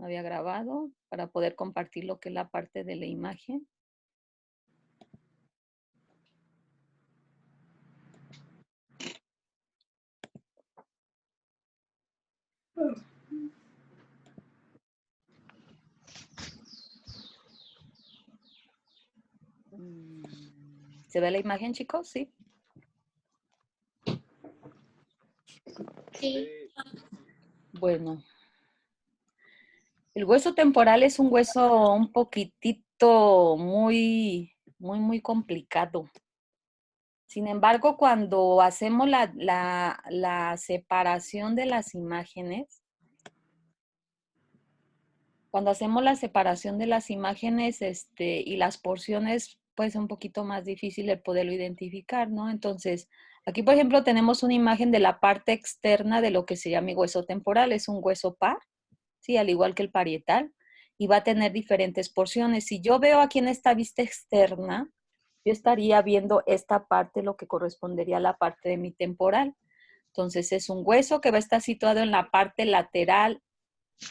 no había grabado para poder compartir lo que es la parte de la imagen. ¿Se ve la imagen, chicos? Sí. Sí. Bueno, el hueso temporal es un hueso un poquitito muy complicado. Sin embargo, cuando hacemos la separación de las imágenes, y las porciones, pues es un poquito más difícil el poderlo identificar, ¿no? Entonces, aquí, por ejemplo, tenemos una imagen de la parte externa de lo que se llama hueso temporal. Es un hueso par, ¿sí? Al igual que el parietal, y va a tener diferentes porciones. Si yo veo aquí en esta vista externa, yo estaría viendo esta parte, lo que correspondería a la parte de mi temporal. Entonces, es un hueso que va a estar situado en la parte lateral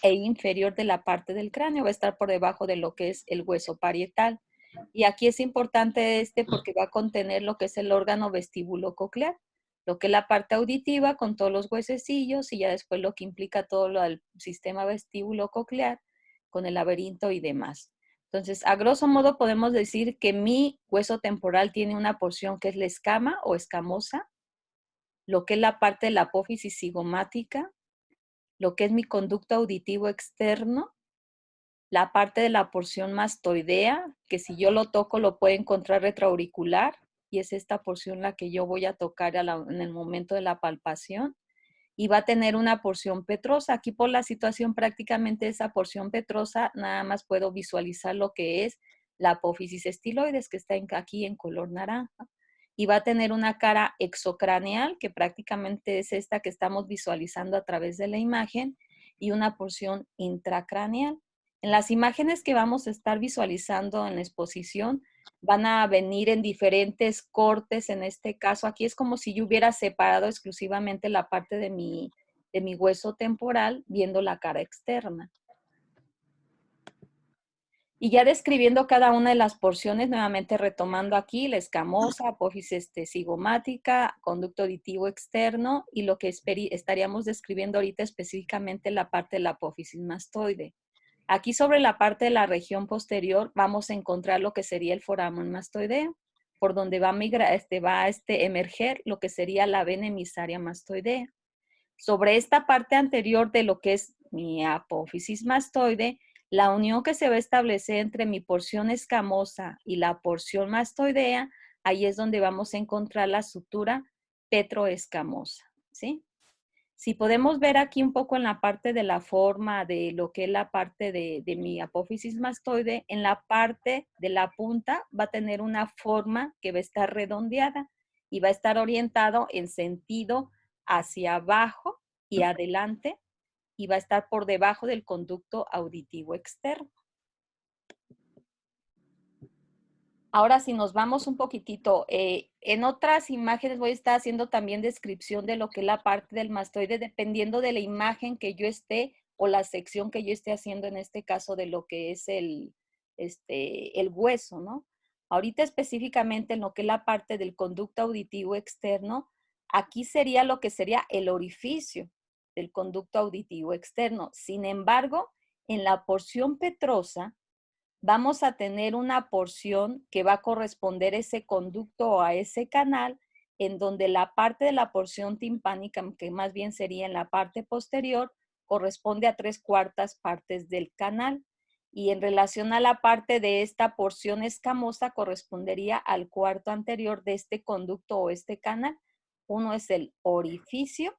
e inferior de la parte del cráneo, va a estar por debajo de lo que es el hueso parietal. Y aquí es importante porque va a contener lo que es el órgano vestíbulo-coclear, lo que es la parte auditiva con todos los huesecillos y ya después lo que implica todo lo del sistema vestíbulo-coclear con el laberinto y demás. Entonces, a grosso modo podemos decir que mi hueso temporal tiene una porción que es la escama o escamosa, lo que es la parte de la apófisis cigomática, lo que es mi conducto auditivo externo, la parte de la porción mastoidea, que si yo lo toco lo puedo encontrar retroauricular, y es esta porción la que yo voy a tocar en el momento de la palpación, y va a tener una porción petrosa. Aquí por la situación prácticamente esa porción petrosa, nada más puedo visualizar lo que es la apófisis estiloides, que está aquí en color naranja, y va a tener una cara exocraneal, que prácticamente es esta que estamos visualizando a través de la imagen, y una porción intracraneal. En las imágenes que vamos a estar visualizando en la exposición, van a venir en diferentes cortes. En este caso, aquí es como si yo hubiera separado exclusivamente la parte de mi hueso temporal, viendo la cara externa. Y ya describiendo cada una de las porciones, nuevamente retomando aquí, la escamosa, apófisis cigomática, conducto auditivo externo, y lo que estaríamos describiendo ahorita específicamente la parte de la apófisis mastoide. Aquí sobre la parte de la región posterior vamos a encontrar lo que sería el foramen mastoideo, por donde va a emerger lo que sería la vena emisaria mastoidea. Sobre esta parte anterior de lo que es mi apófisis mastoide, la unión que se va a establecer entre mi porción escamosa y la porción mastoidea, ahí es donde vamos a encontrar la sutura petroescamosa, ¿sí? Si podemos ver aquí un poco en la parte de la forma de lo que es la parte de mi apófisis mastoide, en la parte de la punta va a tener una forma que va a estar redondeada y va a estar orientado en sentido hacia abajo y adelante, y va a estar por debajo del conducto auditivo externo. Ahora, si nos vamos un poquitito, en otras imágenes voy a estar haciendo también descripción de lo que es la parte del mastoide, dependiendo de la imagen que yo esté o la sección que yo esté haciendo, en este caso de lo que es el hueso, ¿no? Ahorita específicamente en lo que es la parte del conducto auditivo externo, aquí sería lo que sería el orificio del conducto auditivo externo. Sin embargo, en la porción petrosa, vamos a tener una porción que va a corresponder a ese conducto o a ese canal, en donde la parte de la porción timpánica, que más bien sería en la parte posterior, corresponde a 3/4 partes del canal. Y en relación a la parte de esta porción escamosa, correspondería al cuarto anterior de este conducto o este canal. Uno es el orificio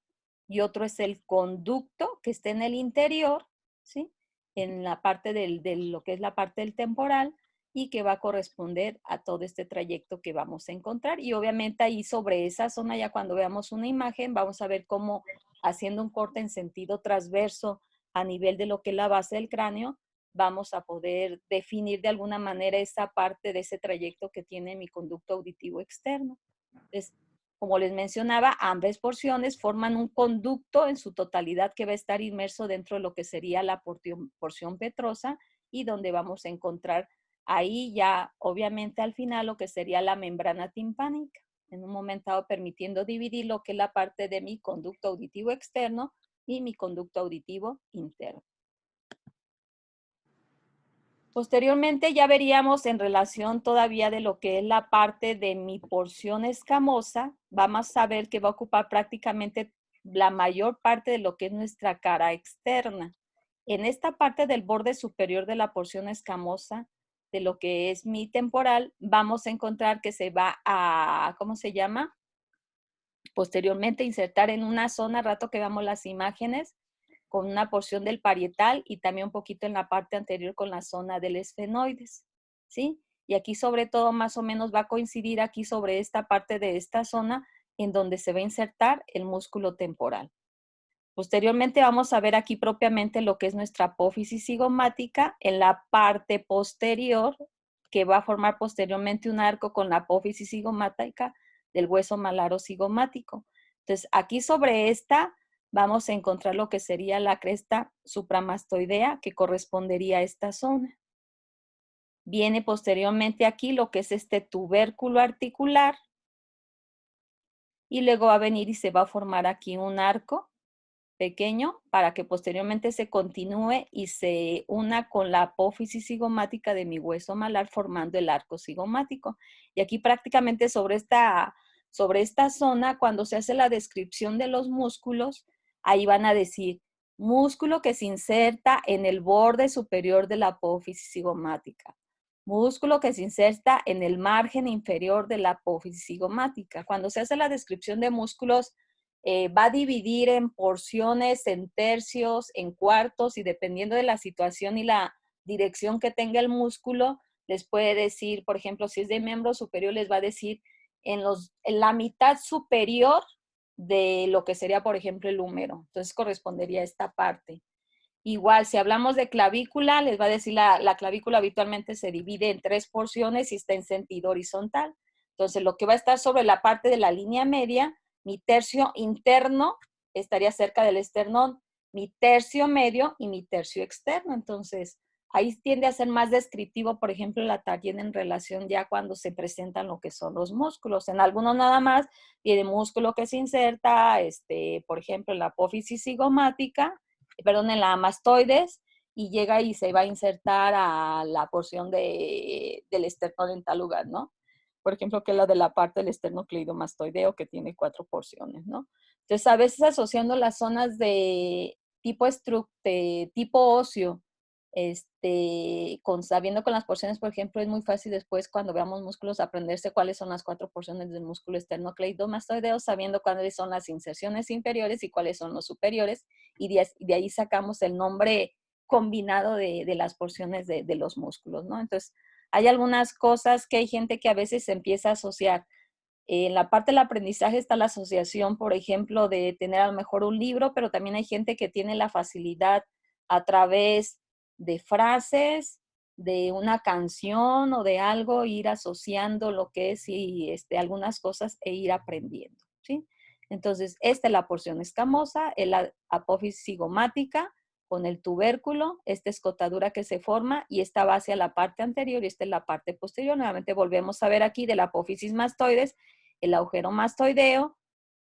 y otro es el conducto que está en el interior, ¿sí? En la parte de lo que es la parte del temporal, y que va a corresponder a todo este trayecto que vamos a encontrar. Y obviamente ahí sobre esa zona, ya cuando veamos una imagen, vamos a ver cómo haciendo un corte en sentido transverso a nivel de lo que es la base del cráneo, vamos a poder definir de alguna manera esa parte de ese trayecto que tiene mi conducto auditivo externo. Entonces, como les mencionaba, ambas porciones forman un conducto en su totalidad que va a estar inmerso dentro de lo que sería la porción petrosa y donde vamos a encontrar ahí ya, obviamente, al final lo que sería la membrana timpánica, en un momento dado permitiendo dividir lo que es la parte de mi conducto auditivo externo y mi conducto auditivo interno. Posteriormente ya veríamos en relación todavía de lo que es la parte de mi porción escamosa, vamos a ver que va a ocupar prácticamente la mayor parte de lo que es nuestra cara externa. En esta parte del borde superior de la porción escamosa, de lo que es mi temporal, vamos a encontrar que se va a, ¿cómo se llama? Posteriormente insertar en una zona, rato que veamos las imágenes, con una porción del parietal y también un poquito en la parte anterior con la zona del esfenoides, ¿sí? Y aquí sobre todo más o menos va a coincidir aquí sobre esta parte de esta zona en donde se va a insertar el músculo temporal. Posteriormente vamos a ver aquí propiamente lo que es nuestra apófisis cigomática en la parte posterior, que va a formar posteriormente un arco con la apófisis cigomática del hueso malaro cigomático. Entonces, aquí sobre esta vamos a encontrar lo que sería la cresta supramastoidea que correspondería a esta zona. Viene posteriormente aquí lo que es este tubérculo articular y luego va a venir y se va a formar aquí un arco pequeño para que posteriormente se continúe y se una con la apófisis cigomática de mi hueso malar formando el arco cigomático. Y aquí prácticamente sobre esta zona, cuando se hace la descripción de los músculos, ahí van a decir músculo que se inserta en el borde superior de la apófisis cigomática. Músculo que se inserta en el margen inferior de la apófisis cigomática. Cuando se hace la descripción de músculos, va a dividir en porciones, en tercios, en cuartos y dependiendo de la situación y la dirección que tenga el músculo, les puede decir, por ejemplo, si es de miembro superior, les va a decir en la mitad superior de lo que sería, por ejemplo, el húmero. Entonces correspondería a esta parte. Igual, si hablamos de clavícula, les va a decir la clavícula habitualmente se divide en 3 porciones y está en sentido horizontal. Entonces, lo que va a estar sobre la parte de la línea media, mi tercio interno estaría cerca del esternón, mi tercio medio y mi tercio externo. Entonces, ahí tiende a ser más descriptivo, por ejemplo, la tallina en relación ya cuando se presentan lo que son los músculos. En algunos nada más tiene músculo que se inserta, por ejemplo, en la apófisis cigomática, perdón, en la mastoides y llega y se va a insertar a la porción del esternón en tal lugar, ¿no? Por ejemplo, que es la de la parte del esternocleidomastoideo que tiene 4 porciones, ¿no? Entonces, a veces asociando las zonas de tipo óseo, sabiendo con las porciones, por ejemplo, es muy fácil después cuando veamos músculos aprenderse cuáles son las 4 porciones del músculo esternocleidomastoideo, sabiendo cuáles son las inserciones inferiores y cuáles son los superiores, y de ahí sacamos el nombre combinado de las porciones de los músculos, ¿no? Entonces, hay algunas cosas que hay gente que a veces se empieza a asociar. En la parte del aprendizaje está la asociación, por ejemplo, de tener a lo mejor un libro, pero también hay gente que tiene la facilidad a través de frases, de una canción o de algo, ir asociando lo que es y algunas cosas e ir aprendiendo, ¿sí? Entonces, esta es la porción escamosa, es la apófisis cigomática con el tubérculo, esta escotadura que se forma y esta va hacia la parte anterior y esta es la parte posterior. Nuevamente volvemos a ver aquí de la apófisis mastoides, el agujero mastoideo,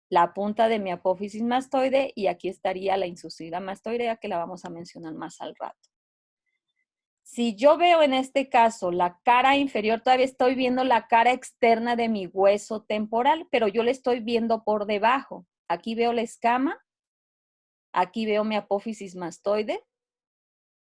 la punta de mi apófisis mastoide y aquí estaría la incisura mastoidea que la vamos a mencionar más al rato. Si yo veo en este caso la cara inferior, todavía estoy viendo la cara externa de mi hueso temporal, pero yo le estoy viendo por debajo. Aquí veo la escama, aquí veo mi apófisis mastoide,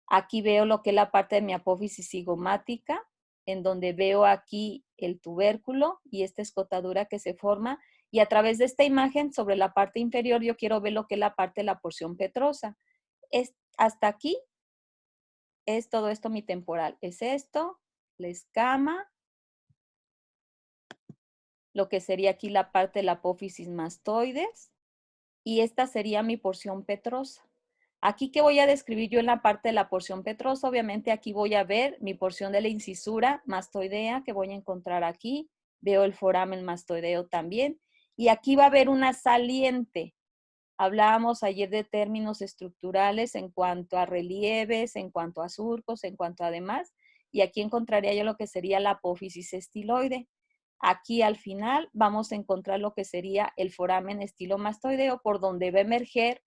aquí veo lo que es la parte de mi apófisis cigomática, en donde veo aquí el tubérculo y esta escotadura que se forma. Y a través de esta imagen, sobre la parte inferior, yo quiero ver lo que es la parte de la porción petrosa. Hasta aquí es todo esto mi temporal. Es esto, la escama, lo que sería aquí la parte de la apófisis mastoides, y esta sería mi porción petrosa. Aquí que voy a describir yo en la parte de la porción petrosa, obviamente aquí voy a ver mi porción de la incisura mastoidea que voy a encontrar aquí. Veo el foramen mastoideo también. y aquí va a haber una saliente. Hablábamos ayer de términos estructurales en cuanto a relieves, en cuanto a surcos, en cuanto a demás, y aquí encontraría yo lo que sería la apófisis estiloide. Aquí al final vamos a encontrar lo que sería el foramen estilomastoideo, por donde va a emerger,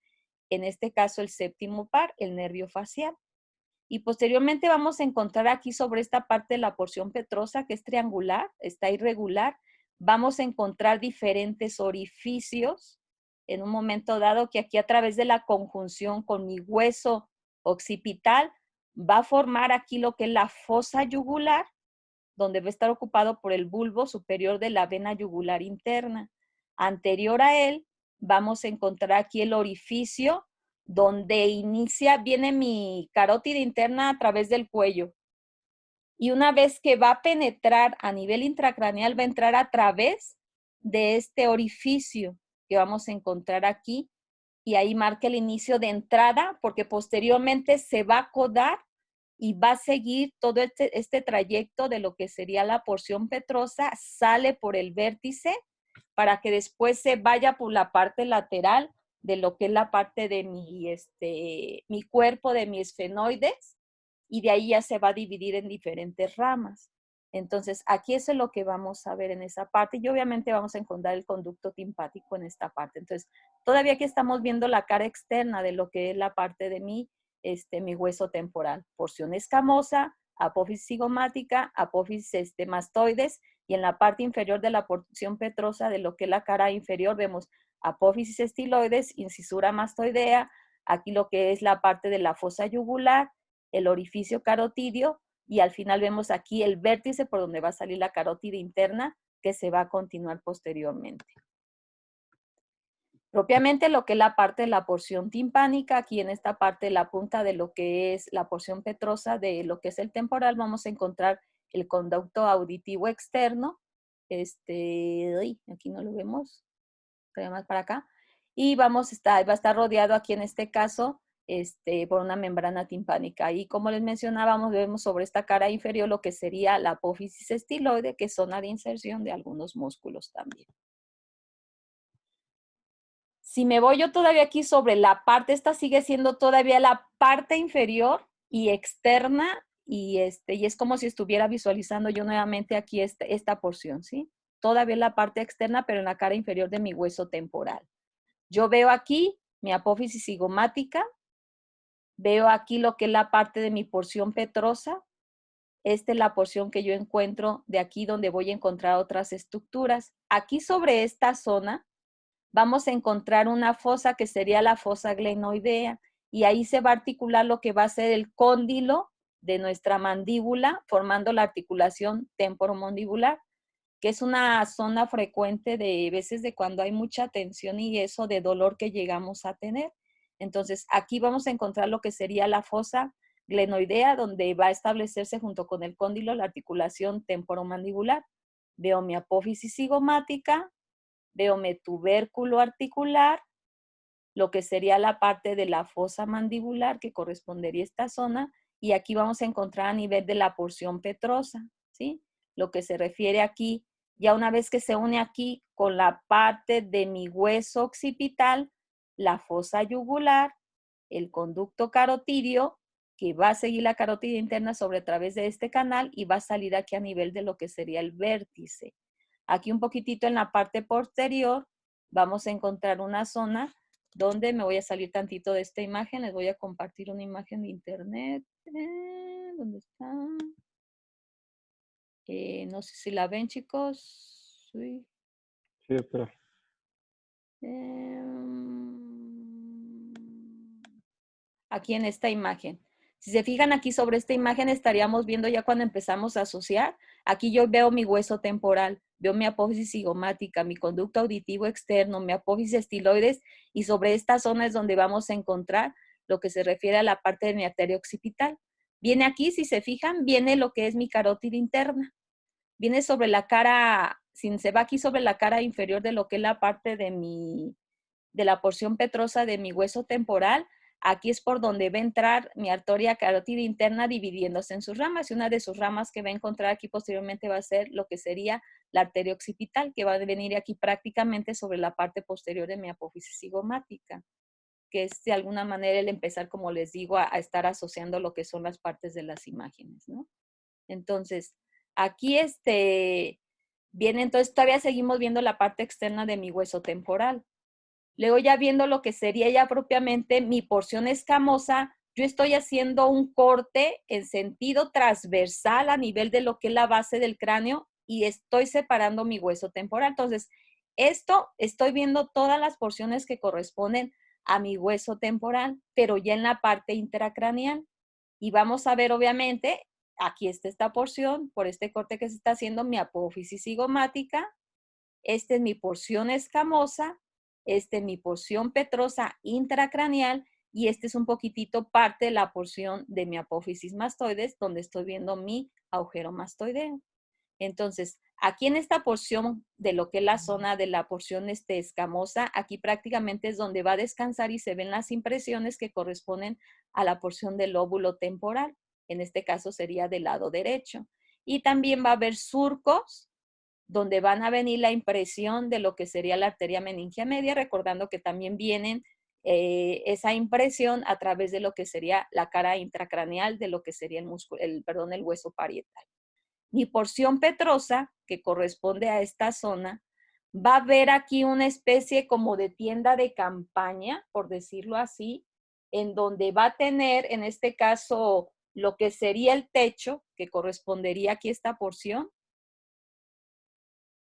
en este caso, el séptimo par, el nervio facial. Y posteriormente vamos a encontrar aquí sobre esta parte de la porción petrosa, que es triangular, está irregular. Vamos a encontrar diferentes orificios en un momento dado, que aquí a través de la conjunción con mi hueso occipital va a formar aquí lo que es la fosa yugular, donde va a estar ocupado por el bulbo superior de la vena yugular interna. Anterior a él, vamos a encontrar aquí el orificio donde viene mi carótida interna a través del cuello. Y una vez que va a penetrar a nivel intracraneal, va a entrar a través de este orificio que vamos a encontrar aquí. Y ahí marca el inicio de entrada, porque posteriormente se va a codar y va a seguir todo este trayecto de lo que sería la porción petrosa, sale por el vértice para que después se vaya por la parte lateral de lo que es la parte de mi cuerpo, de mis esfenoides, y de ahí ya se va a dividir en diferentes ramas. Entonces, aquí eso es lo que vamos a ver en esa parte, y obviamente vamos a encontrar el conducto timpático en esta parte. Entonces, todavía aquí estamos viendo la cara externa de lo que es la parte de mi hueso temporal. Porción escamosa, apófisis cigomática, apófisis mastoides, y en la parte inferior de la porción petrosa de lo que es la cara inferior vemos apófisis estiloides, incisura mastoidea, aquí lo que es la parte de la fosa yugular, el orificio carotidio, y al final vemos aquí el vértice por donde va a salir la carótida interna, que se va a continuar posteriormente. Propiamente lo que es la parte de la porción timpánica, aquí en esta parte de la punta de lo que es la porción petrosa de lo que es el temporal, vamos a encontrar el conducto auditivo externo. Aquí no lo vemos, más para acá. Y va a estar rodeado aquí en este caso por una membrana timpánica. Y como les mencionábamos, vemos sobre esta cara inferior lo que sería la apófisis estiloide, que es zona de inserción de algunos músculos también. Si me voy yo todavía aquí sobre la parte, esta sigue siendo todavía la parte inferior y externa, y es como si estuviera visualizando yo nuevamente aquí esta porción, ¿sí? Todavía la parte externa, pero en la cara inferior de mi hueso temporal. Yo veo aquí mi apófisis cigomática, veo aquí lo que es la parte de mi porción petrosa. Esta es la porción que yo encuentro de aquí donde voy a encontrar otras estructuras. Aquí sobre esta zona vamos a encontrar una fosa que sería la fosa glenoidea, y ahí se va a articular lo que va a ser el cóndilo de nuestra mandíbula, formando la articulación temporomandibular, que es una zona frecuente de veces de cuando hay mucha tensión y eso de dolor que llegamos a tener. Entonces, aquí vamos a encontrar lo que sería la fosa glenoidea, donde va a establecerse junto con el cóndilo la articulación temporomandibular. Veo mi apófisis cigomática, veo mi tubérculo articular, lo que sería la parte de la fosa mandibular que correspondería a esta zona, y aquí vamos a encontrar a nivel de la porción petrosa, ¿sí? Lo que se refiere aquí, ya una vez que se une aquí con la parte de mi hueso occipital, la fosa yugular, el conducto carotidio, que va a seguir la carótida interna sobre a través de este canal y va a salir aquí a nivel de lo que sería el vértice. Aquí un poquitito en la parte posterior vamos a encontrar una zona donde me voy a salir tantito de esta imagen. Les voy a compartir una imagen de internet. ¿Dónde está? No sé si la ven, chicos. Sí, Sí, espera. Aquí en esta imagen. Si se fijan aquí sobre esta imagen, estaríamos viendo ya cuando empezamos a asociar. Aquí yo veo mi hueso temporal, veo mi apófisis cigomática, mi conducto auditivo externo, mi apófisis estiloides, y sobre esta zona es donde vamos a encontrar lo que se refiere a la parte de mi arteria occipital. Viene aquí, si se fijan, viene lo que es mi carótida interna. Viene sobre la cara, si se va aquí sobre la cara inferior de lo que es la parte de la porción petrosa de mi hueso temporal. aquí es por donde va a entrar mi arteria carótida interna dividiéndose en sus ramas, y una de sus ramas que va a encontrar aquí posteriormente va a ser lo que sería la arteria occipital, que va a venir aquí prácticamente sobre la parte posterior de mi apófisis cigomática, que es de alguna manera el empezar, como les digo, a estar asociando lo que son las partes de las imágenes, ¿no? Entonces, aquí viene, entonces todavía seguimos viendo la parte externa de mi hueso temporal. Luego ya viendo lo que sería ya propiamente mi porción escamosa, yo estoy haciendo un corte en sentido transversal a nivel de lo que es la base del cráneo y estoy separando mi hueso temporal. Entonces, esto estoy viendo todas las porciones que corresponden a mi hueso temporal, pero ya en la parte intracraneal. Y vamos a ver, obviamente, aquí está esta porción, por este corte que se está haciendo, mi apófisis cigomática. Esta es mi porción escamosa, esta es mi porción petrosa intracraneal y este es un poquitito parte de la porción de mi apófisis mastoides, donde estoy viendo mi agujero mastoideo. Entonces, aquí en esta porción de lo que es la zona de la porción escamosa, aquí prácticamente es donde va a descansar y se ven las impresiones que corresponden a la porción del lóbulo temporal. En este caso sería del lado derecho. Y también va a haber surcos donde van a venir la impresión de lo que sería la arteria meningia media, recordando que también vienen esa impresión a través de lo que sería la cara intracraneal de lo que sería el hueso parietal. Mi porción petrosa, que corresponde a esta zona, va a ver aquí una especie como de tienda de campaña, por decirlo así, en donde va a tener, en este caso, lo que sería el techo, que correspondería aquí a esta porción,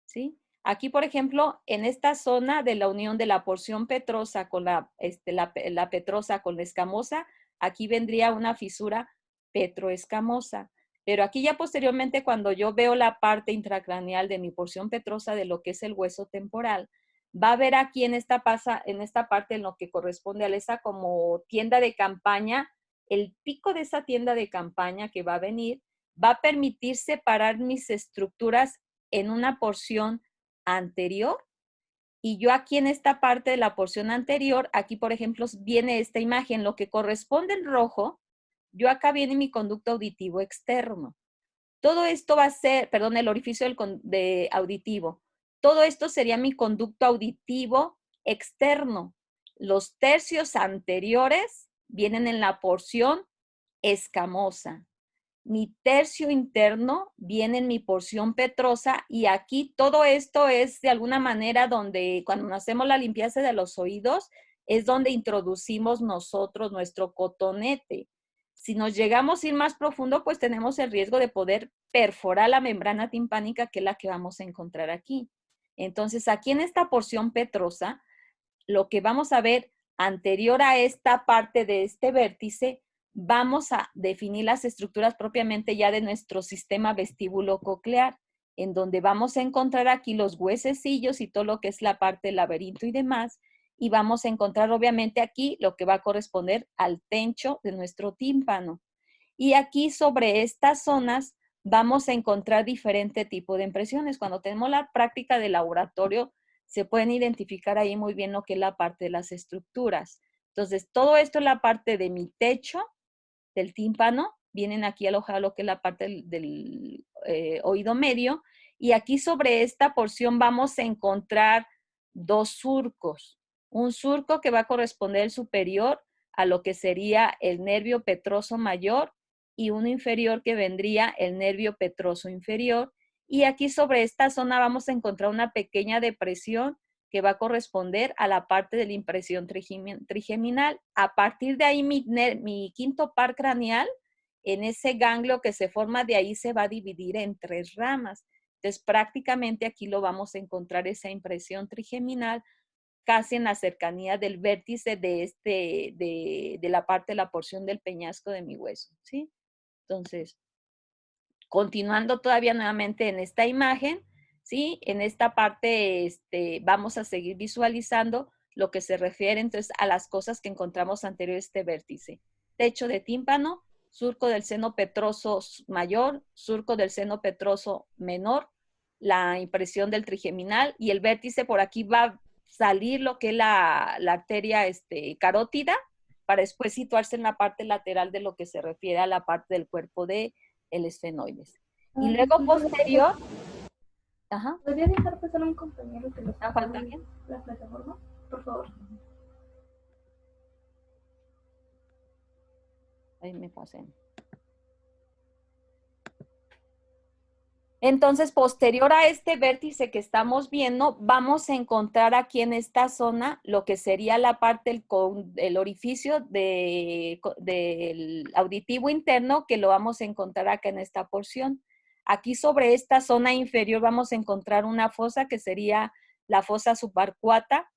¿sí? Aquí, por ejemplo, en esta zona de la unión de la porción petrosa con la petrosa con la escamosa, aquí vendría una fisura petroescamosa. Pero aquí ya posteriormente, cuando yo veo la parte intracraneal de mi porción petrosa de lo que es el hueso temporal, va a ver aquí en esta parte en lo que corresponde a esa como tienda de campaña, el pico de esa tienda de campaña que va a venir, va a permitir separar mis estructuras en una porción anterior y yo aquí en esta parte de la porción anterior, aquí por ejemplo viene esta imagen, lo que corresponde en rojo, yo acá viene mi conducto auditivo externo. Todo esto va a ser, perdón, el orificio de auditivo. Todo esto sería mi conducto auditivo externo. Los tercios anteriores vienen en la porción escamosa. Mi tercio interno viene en mi porción petrosa y aquí todo esto es de alguna manera donde cuando hacemos la limpieza de los oídos es donde introducimos nosotros nuestro cotonete. Si nos llegamos a ir más profundo, pues tenemos el riesgo de poder perforar la membrana timpánica, que es la que vamos a encontrar aquí. Entonces, aquí en esta porción petrosa, lo que vamos a ver anterior a esta parte de este vértice, vamos a definir las estructuras propiamente ya de nuestro sistema vestíbulo coclear, en donde vamos a encontrar aquí los huesecillos y todo lo que es la parte del laberinto y demás, y vamos a encontrar obviamente aquí lo que va a corresponder al tencho de nuestro tímpano. Y aquí sobre estas zonas vamos a encontrar diferente tipo de impresiones. Cuando tenemos la práctica de laboratorio, se pueden identificar ahí muy bien lo que es la parte de las estructuras. Entonces, todo esto es la parte de mi techo, del tímpano, vienen aquí alojado lo que es la parte del oído medio, y aquí sobre esta porción vamos a encontrar dos surcos. Un surco que va a corresponder el superior a lo que sería el nervio petroso mayor y uno inferior que vendría el nervio petroso inferior. Y aquí sobre esta zona vamos a encontrar una pequeña depresión que va a corresponder a la parte de la impresión trigeminal. A partir de ahí mi quinto par craneal, en ese ganglio que se forma de ahí, se va a dividir en tres ramas. Entonces prácticamente aquí lo vamos a encontrar esa impresión trigeminal casi en la cercanía del vértice de la parte de la porción del peñasco de mi hueso, ¿sí? Entonces, continuando todavía nuevamente en esta imagen, ¿sí? En esta parte vamos a seguir visualizando lo que se refiere entonces a las cosas que encontramos anterior a este vértice. Techo de tímpano, surco del seno petroso mayor, surco del seno petroso menor, la impresión del trigeminal y el vértice por aquí va a salir lo que es la arteria carótida para después situarse en la parte lateral de lo que se refiere a la parte del cuerpo de el esfenoides. Y luego posterior, ajá, ¿Podría dejar pasar a un compañero que los ¿a pone falta en bien? la plataforma? Por favor. Ahí me pasé. Entonces, posterior a este vértice que estamos viendo, vamos a encontrar aquí en esta zona lo que sería la parte del orificio del auditivo interno, que lo vamos a encontrar acá en esta porción. Aquí sobre esta zona inferior vamos a encontrar una fosa que sería la fosa subarcuata,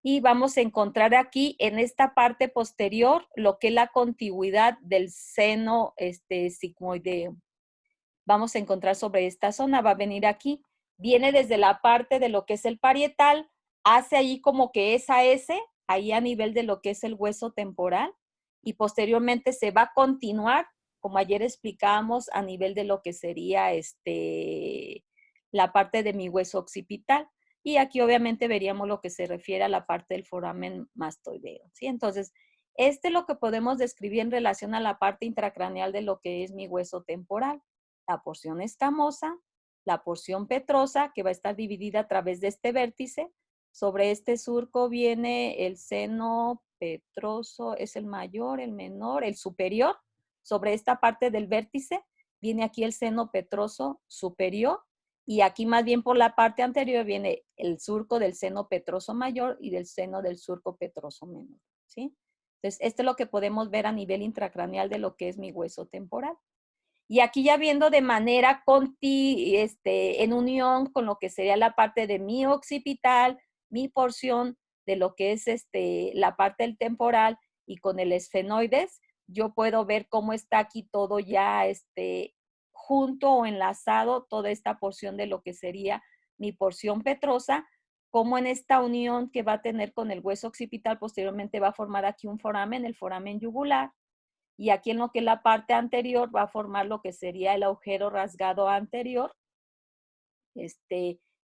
y vamos a encontrar aquí en esta parte posterior lo que es la contigüidad del seno sigmoideo. Vamos a encontrar sobre esta zona, va a venir aquí, viene desde la parte de lo que es el parietal, hace ahí como que esa S, ahí a nivel de lo que es el hueso temporal, y posteriormente se va a continuar, como ayer explicábamos, a nivel de lo que sería la parte de mi hueso occipital. Y aquí obviamente veríamos lo que se refiere a la parte del foramen mastoideo, ¿sí? Entonces, este es lo que podemos describir en relación a la parte intracraneal de lo que es mi hueso temporal. La porción escamosa, la porción petrosa, que va a estar dividida a través de este vértice. Sobre este surco viene el seno petroso, es el mayor, el menor, el superior. Sobre esta parte del vértice viene aquí el seno petroso superior, y aquí más bien por la parte anterior viene el surco del seno petroso mayor y del seno del surco petroso menor, ¿sí? Entonces, esto es lo que podemos ver a nivel intracraneal de lo que es mi hueso temporal. Y aquí ya viendo de manera en unión con lo que sería la parte de mi occipital, mi porción de lo que es la parte del temporal y con el esfenoides, yo puedo ver cómo está aquí todo ya junto o enlazado, toda esta porción de lo que sería mi porción petrosa, como en esta unión que va a tener con el hueso occipital, posteriormente va a formar aquí un foramen, el foramen yugular, y aquí en lo que es la parte anterior va a formar lo que sería el agujero rasgado anterior,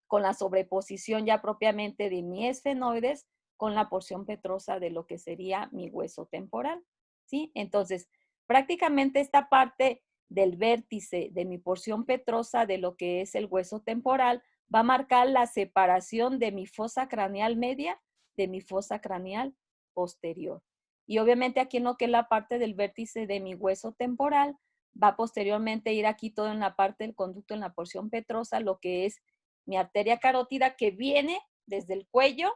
con la sobreposición ya propiamente de mi esfenoides con la porción petrosa de lo que sería mi hueso temporal, ¿sí? Entonces, prácticamente esta parte del vértice de mi porción petrosa de lo que es el hueso temporal va a marcar la separación de mi fosa craneal media de mi fosa craneal posterior. Y obviamente aquí en lo que es la parte del vértice de mi hueso temporal, va posteriormente a ir aquí todo en la parte del conducto, en la porción petrosa, lo que es mi arteria carótida, que viene desde el cuello,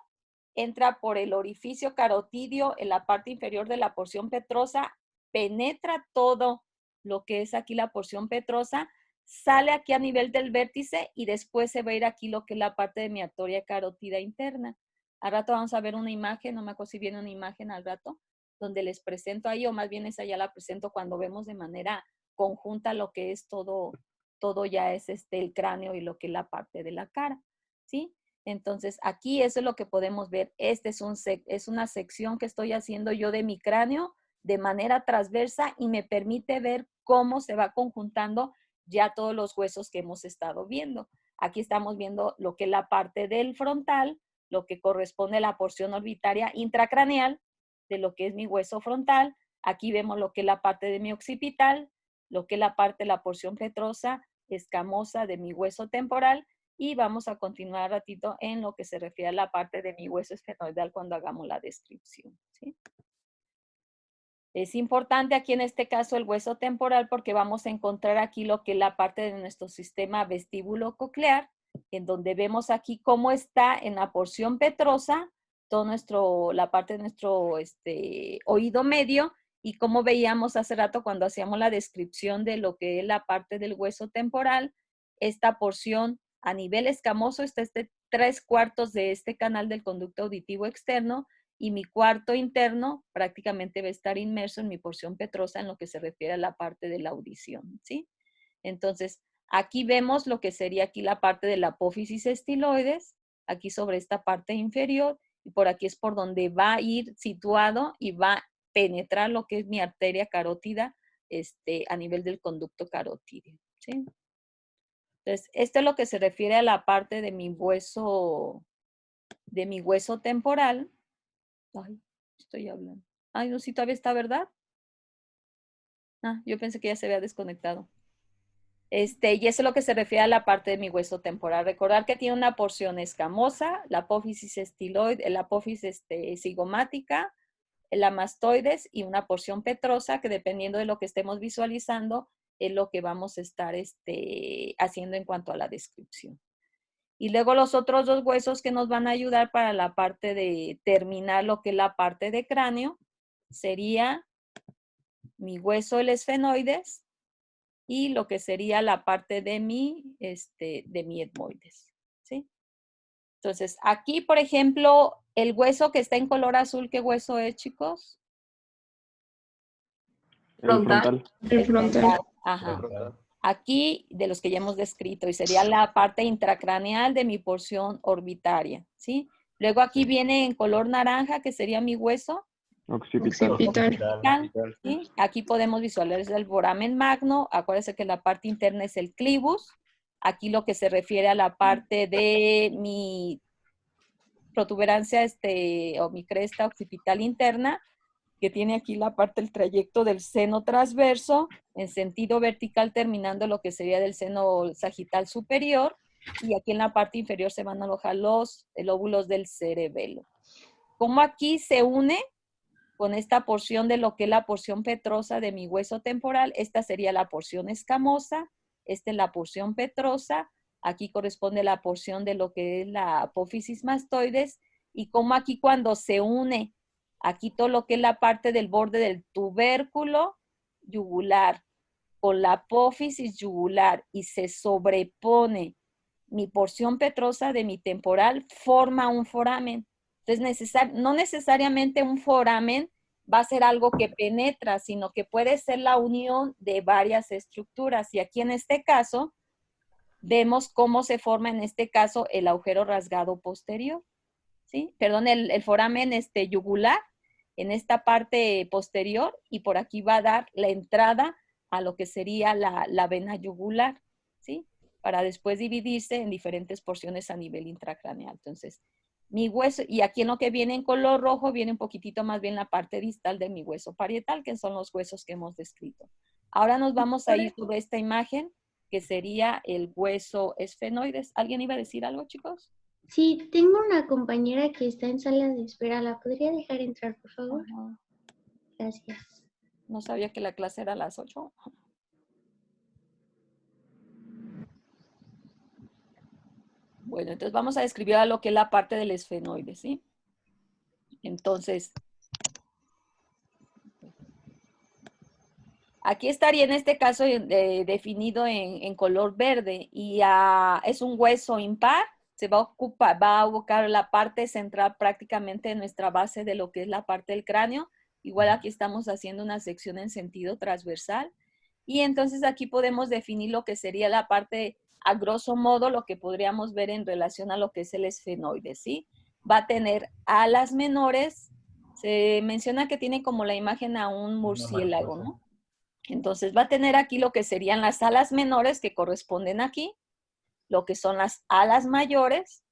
entra por el orificio carotidio en la parte inferior de la porción petrosa, penetra todo lo que es aquí la porción petrosa, sale aquí a nivel del vértice y después se va a ir aquí lo que es la parte de mi arteria carótida interna. Al rato vamos a ver una imagen, no me acuerdo si viene una imagen al rato, donde les presento ahí, o más bien esa ya la presento cuando vemos de manera conjunta lo que es todo ya es el cráneo y lo que es la parte de la cara, ¿sí? Entonces, aquí eso es lo que podemos ver. Es una sección que estoy haciendo yo de mi cráneo de manera transversa y me permite ver cómo se va conjuntando ya todos los huesos que hemos estado viendo. Aquí estamos viendo lo que es la parte del frontal, lo que corresponde a la porción orbitaria intracraneal de lo que es mi hueso frontal. Aquí vemos lo que es la parte de mi occipital, lo que es la parte, la porción petrosa, escamosa de mi hueso temporal, y vamos a continuar ratito en lo que se refiere a la parte de mi hueso esfenoidal cuando hagamos la descripción, ¿sí? Es importante aquí en este caso el hueso temporal porque vamos a encontrar aquí lo que es la parte de nuestro sistema vestíbulo coclear, en donde vemos aquí cómo está en la porción petrosa la parte de nuestro oído medio, y como veíamos hace rato cuando hacíamos la descripción de lo que es la parte del hueso temporal, esta porción a nivel escamoso está 3/4 de este canal del conducto auditivo externo, y mi cuarto interno prácticamente va a estar inmerso en mi porción petrosa en lo que se refiere a la parte de la audición, ¿sí? Entonces, aquí vemos lo que sería aquí la parte de la apófisis estiloides, aquí sobre esta parte inferior, y por aquí es por donde va a ir situado y va a penetrar lo que es mi arteria carótida a nivel del conducto carotídeo, ¿sí? Entonces, esto es lo que se refiere a la parte de mi hueso temporal. Ay, estoy hablando. Ay, no, sí, todavía está, ¿verdad? Ah, yo pensé que ya se había desconectado. Y eso es lo que se refiere a la parte de mi hueso temporal. Recordar que tiene una porción escamosa, la apófisis estiloide, la apófisis cigomática, la mastoides y una porción petrosa que dependiendo de lo que estemos visualizando es lo que vamos a estar haciendo en cuanto a la descripción. Y luego los otros dos huesos que nos van a ayudar para la parte de terminar lo que es la parte de cráneo sería mi hueso el esfenoides y lo que sería la parte de mi etmoides, ¿sí? Entonces, aquí, por ejemplo, el hueso que está en color azul, ¿qué hueso es, chicos? El frontal. El frontal. Ajá. El frontal. Aquí, de los que ya hemos descrito, y sería la parte intracraneal de mi porción orbitaria, ¿sí? Luego aquí viene en color naranja, que sería mi hueso Occipital. occipital, ¿sí? Aquí podemos visualizar el foramen magno. Acuérdense que la parte interna es el clivus. Aquí lo que se refiere a la parte de mi protuberancia o mi cresta occipital interna, que tiene aquí la parte del trayecto del seno transverso en sentido vertical terminando lo que sería del seno sagital superior, y aquí en la parte inferior se van a alojar los lóbulos del cerebelo. ¿Cómo aquí se une con esta porción de lo que es la porción petrosa de mi hueso temporal? Esta sería la porción escamosa, esta es la porción petrosa, aquí corresponde la porción de lo que es la apófisis mastoides, y como aquí cuando se une, aquí todo lo que es la parte del borde del tubérculo yugular con la apófisis yugular y se sobrepone mi porción petrosa de mi temporal, forma un foramen. Entonces, no necesariamente un foramen va a ser algo que penetra, sino que puede ser la unión de varias estructuras. Y aquí en este caso, vemos cómo se forma en este caso el agujero rasgado posterior, ¿sí? Perdón, el foramen yugular en esta parte posterior, y por aquí va a dar la entrada a lo que sería la vena yugular, ¿sí? Para después dividirse en diferentes porciones a nivel intracraneal. Entonces, mi hueso, y aquí en lo que viene en color rojo, viene un poquitito más bien la parte distal de mi hueso parietal, que son los huesos que hemos descrito. Ahora nos vamos a ir sobre esta imagen, que sería el hueso esfenoides. ¿Alguien iba a decir algo, chicos? Sí, tengo una compañera que está en sala de espera. ¿La podría dejar entrar, por favor? Ajá. Gracias. No sabía que la clase era a las 8. Bueno, entonces vamos a describir a lo que es la parte del esfenoide, ¿sí? Entonces, aquí estaría en este caso definido en color verde, y es un hueso impar. Se va a ubicar la parte central prácticamente de nuestra base de lo que es la parte del cráneo. Igual aquí estamos haciendo una sección en sentido transversal. Y entonces aquí podemos definir lo que sería la parte, a grosso modo, lo que podríamos ver en relación a lo que es el esfenoide, ¿sí? Va a tener alas menores. Se menciona que tiene como la imagen a un murciélago, ¿no? Entonces va a tener aquí lo que serían las alas menores que corresponden aquí, lo que son las alas mayores,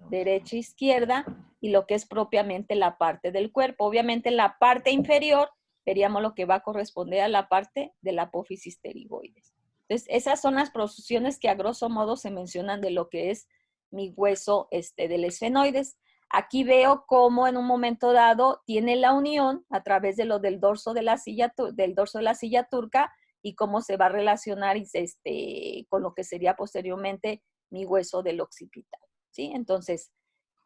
derecha e izquierda, y lo que es propiamente la parte del cuerpo. Obviamente la parte inferior veríamos lo que va a corresponder a la parte de la apófisis pterigoides. Entonces, esas son las profusiones que a grosso modo se mencionan de lo que es mi hueso del esfenoides. Aquí veo cómo en un momento dado tiene la unión a través de lo del dorso de la silla turca, y cómo se va a relacionar con lo que sería posteriormente mi hueso del occipital, ¿sí? Entonces,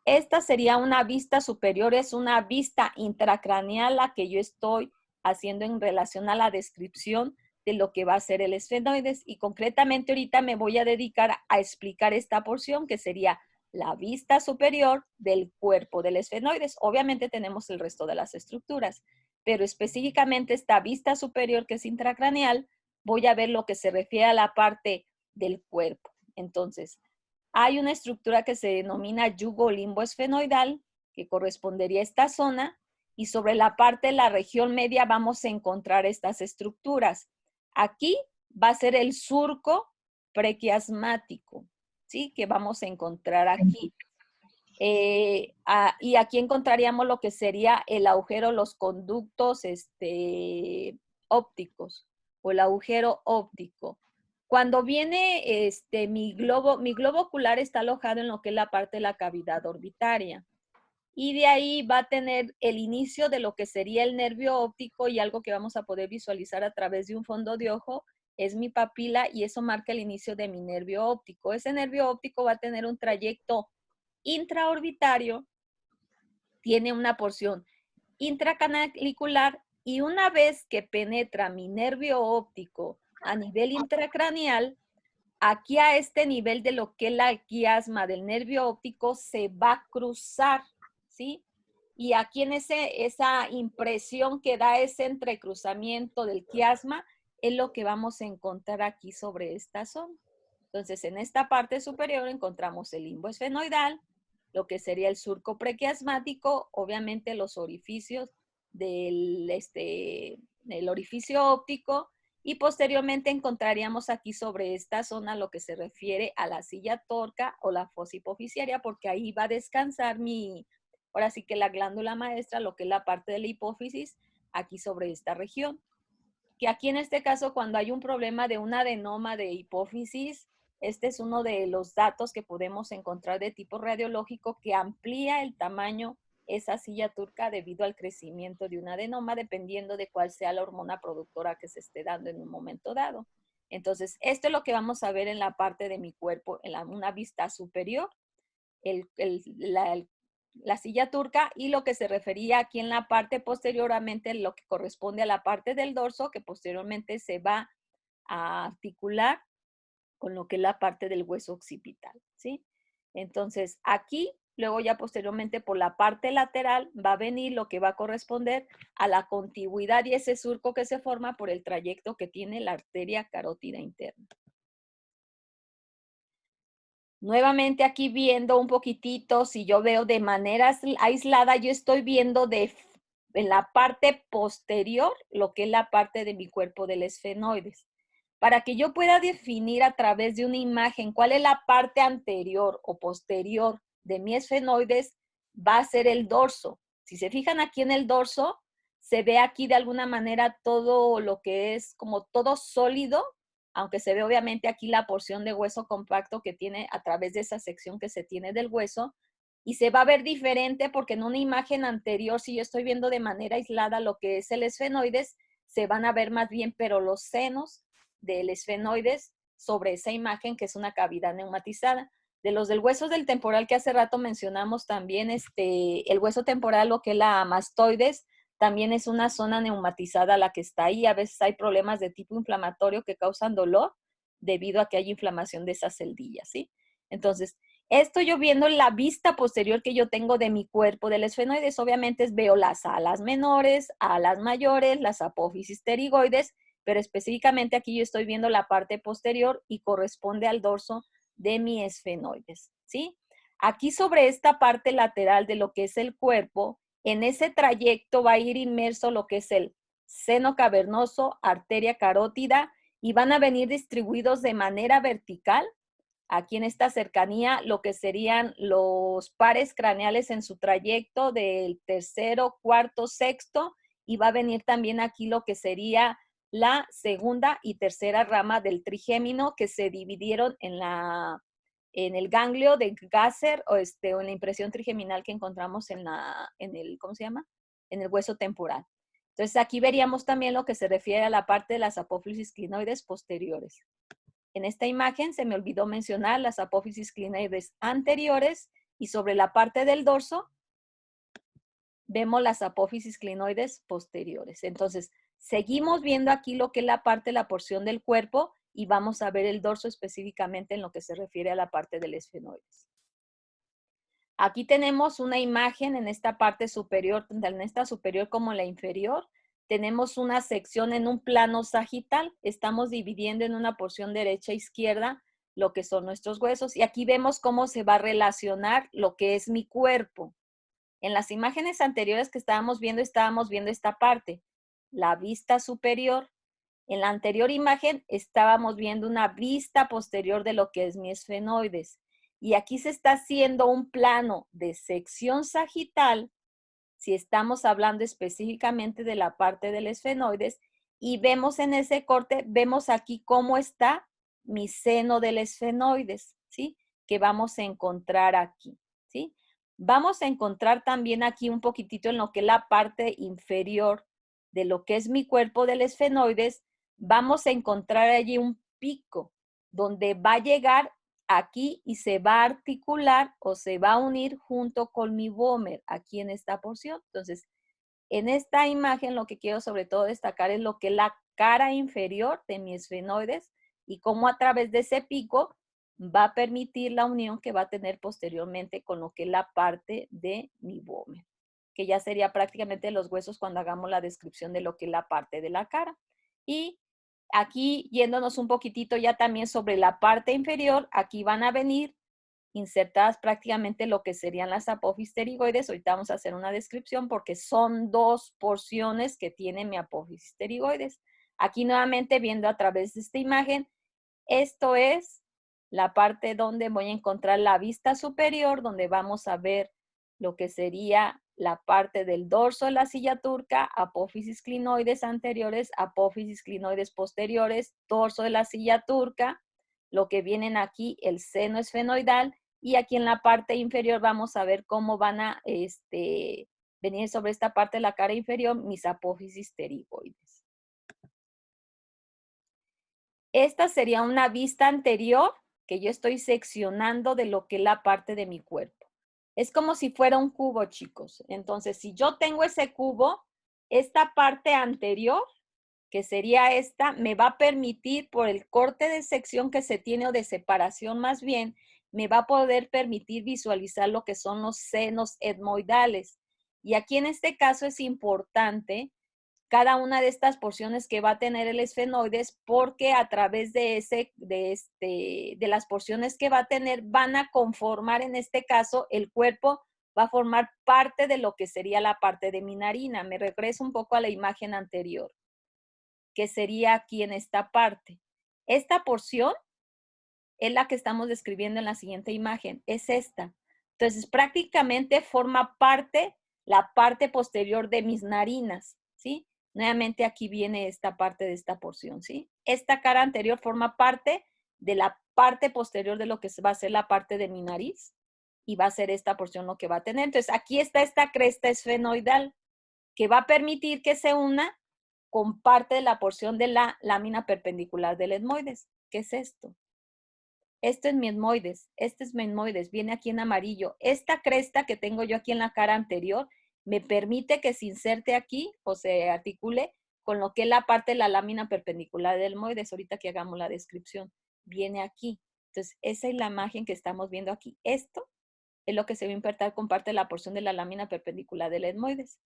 esta sería una vista superior, es una vista intracraneal la que yo estoy haciendo en relación a la descripción de lo que va a ser el esfenoides, y concretamente ahorita me voy a dedicar a explicar esta porción que sería la vista superior del cuerpo del esfenoides. Obviamente tenemos el resto de las estructuras, pero específicamente esta vista superior que es intracraneal, voy a ver lo que se refiere a la parte del cuerpo. Entonces, hay una estructura que se denomina yugo limboesfenoidal, que correspondería a esta zona, y sobre la parte de la región media vamos a encontrar estas estructuras. Aquí va a ser el surco prequiasmático, ¿sí? Que vamos a encontrar aquí. Y aquí encontraríamos lo que sería el agujero, los conductos ópticos o el agujero óptico. Cuando viene mi globo ocular está alojado en lo que es la parte de la cavidad orbitaria. Y de ahí va a tener el inicio de lo que sería el nervio óptico, y algo que vamos a poder visualizar a través de un fondo de ojo es mi papila, y eso marca el inicio de mi nervio óptico. Ese nervio óptico va a tener un trayecto intraorbitario, tiene una porción intracanalicular, y una vez que penetra mi nervio óptico a nivel intracraneal, aquí a este nivel de lo que es la quiasma del nervio óptico se va a cruzar, ¿sí? Y aquí en esa impresión que da ese entrecruzamiento del quiasma es lo que vamos a encontrar aquí sobre esta zona. Entonces, en esta parte superior encontramos el limbo esfenoidal, lo que sería el surco prequiasmático, obviamente los orificios del el orificio óptico, y posteriormente encontraríamos aquí sobre esta zona lo que se refiere a la silla torca o la fosa hipofisiaria, porque ahí va a descansar ahora sí que la glándula maestra, lo que es la parte de la hipófisis, aquí sobre esta región. Que aquí en este caso, cuando hay un problema de un adenoma de hipófisis, este es uno de los datos que podemos encontrar de tipo radiológico que amplía el tamaño esa silla turca debido al crecimiento de un adenoma, dependiendo de cuál sea la hormona productora que se esté dando en un momento dado. Entonces, esto es lo que vamos a ver en la parte de mi cuerpo, en una vista superior, la silla turca, y lo que se refería aquí en la parte posteriormente, lo que corresponde a la parte del dorso, que posteriormente se va a articular con lo que es la parte del hueso occipital, ¿sí? Entonces, aquí, luego ya posteriormente por la parte lateral va a venir lo que va a corresponder a la contigüidad y ese surco que se forma por el trayecto que tiene la arteria carótida interna. Nuevamente aquí viendo un poquitito, si yo veo de manera aislada, yo estoy viendo en la parte posterior lo que es la parte de mi cuerpo del esfenoides. Para que yo pueda definir a través de una imagen cuál es la parte anterior o posterior de mi esfenoides, va a ser el dorso. Si se fijan aquí en el dorso, se ve aquí de alguna manera todo lo que es como todo sólido, aunque se ve obviamente aquí la porción de hueso compacto que tiene a través de esa sección que se tiene del hueso, y se va a ver diferente porque en una imagen anterior, si yo estoy viendo de manera aislada lo que es el esfenoides, se van a ver más bien, pero los senos del esfenoides sobre esa imagen que es una cavidad neumatizada. De los del hueso del temporal que hace rato mencionamos también, el hueso temporal, lo que es la mastoides, también es una zona neumatizada la que está ahí. A veces hay problemas de tipo inflamatorio que causan dolor debido a que hay inflamación de esas celdillas, ¿sí? Entonces, esto yo viendo la vista posterior que yo tengo de mi cuerpo del esfenoides, obviamente veo las alas menores, alas mayores, las apófisis pterigoides, pero específicamente aquí yo estoy viendo la parte posterior y corresponde al dorso de mi esfenoides, ¿sí? Aquí sobre esta parte lateral de lo que es el cuerpo, en ese trayecto va a ir inmerso lo que es el seno cavernoso, arteria carótida, y van a venir distribuidos de manera vertical. Aquí en esta cercanía, lo que serían los pares craneales en su trayecto del tercero, cuarto, sexto, y va a venir también aquí lo que sería la segunda y tercera rama del trigémino que se dividieron en el ganglio de Gasser o en la impresión trigeminal que encontramos en el, ¿cómo se llama? En el hueso temporal. Entonces aquí veríamos también lo que se refiere a la parte de las apófisis clinoides posteriores. En esta imagen se me olvidó mencionar las apófisis clinoides anteriores, y sobre la parte del dorso vemos las apófisis clinoides posteriores. Entonces, seguimos viendo aquí lo que es la parte, la porción del cuerpo, y vamos a ver el dorso específicamente en lo que se refiere a la parte del esfenoides. Aquí tenemos una imagen en esta parte superior, tanto en esta superior como en la inferior. Tenemos una sección en un plano sagital. Estamos dividiendo en una porción derecha e izquierda lo que son nuestros huesos. Y aquí vemos cómo se va a relacionar lo que es mi cuerpo. En las imágenes anteriores que estábamos viendo esta parte, la vista superior. En la anterior imagen estábamos viendo una vista posterior de lo que es mi esfenoides. Y aquí se está haciendo un plano de sección sagital, si estamos hablando específicamente de la parte del esfenoides, y vemos en ese corte, vemos aquí cómo está mi seno del esfenoides, ¿sí? Que vamos a encontrar aquí, ¿sí? Vamos a encontrar también aquí un poquitito en lo que es la parte inferior de lo que es mi cuerpo del esfenoides, vamos a encontrar allí un pico donde va a llegar aquí y se va a articular o se va a unir junto con mi vómer aquí en esta porción. Entonces, en esta imagen lo que quiero sobre todo destacar es lo que es la cara inferior de mi esfenoides y cómo a través de ese pico va a permitir la unión que va a tener posteriormente con lo que es la parte de mi vómer, que ya sería prácticamente los huesos cuando hagamos la descripción de lo que es la parte de la cara. Y aquí yéndonos un poquitito ya también sobre la parte inferior, aquí van a venir insertadas prácticamente lo que serían las apófisis pterigoides. Ahorita vamos a hacer una descripción porque son dos porciones que tiene mi apófisis pterigoides. Aquí nuevamente viendo a través de esta imagen, esto es la parte donde voy a encontrar la vista superior, donde vamos a ver lo que sería la parte del dorso de la silla turca, apófisis clinoides anteriores, apófisis clinoides posteriores, dorso de la silla turca, lo que vienen aquí, el seno esfenoidal, y aquí en la parte inferior vamos a ver cómo van a venir sobre esta parte de la cara inferior mis apófisis pterigoides. Esta sería una vista anterior que yo estoy seccionando de lo que es la parte de mi cuerpo. Es como si fuera un cubo, chicos. Entonces, si yo tengo ese cubo, esta parte anterior, que sería esta, me va a permitir, por el corte de sección que se tiene o de separación más bien, me va a poder permitir visualizar lo que son los senos etmoidales. Y aquí en este caso es importante cada una de estas porciones que va a tener el esfenoides, porque a través de las porciones que va a tener, van a conformar, en este caso, el cuerpo va a formar parte de lo que sería la parte de mi narina. Me regreso un poco a la imagen anterior, que sería aquí en esta parte. Esta porción es la que estamos describiendo en la siguiente imagen, es esta. Entonces, prácticamente forma parte, la parte posterior de mis narinas, ¿sí? Nuevamente aquí viene esta parte de esta porción, ¿sí? Esta cara anterior forma parte de la parte posterior de lo que va a ser la parte de mi nariz y va a ser esta porción lo que va a tener. Entonces, aquí está esta cresta esfenoidal que va a permitir que se una con parte de la porción de la lámina perpendicular del etmoides. ¿Qué es esto? Esto es mi etmoides, este es mi etmoides, viene aquí en amarillo. Esta cresta que tengo yo aquí en la cara anterior me permite que se inserte aquí o se articule con lo que es la parte de la lámina perpendicular del etmoides. Ahorita que hagamos la descripción, viene aquí. Entonces, esa es la imagen que estamos viendo aquí. Esto es lo que se va a insertar con parte de la porción de la lámina perpendicular del etmoides.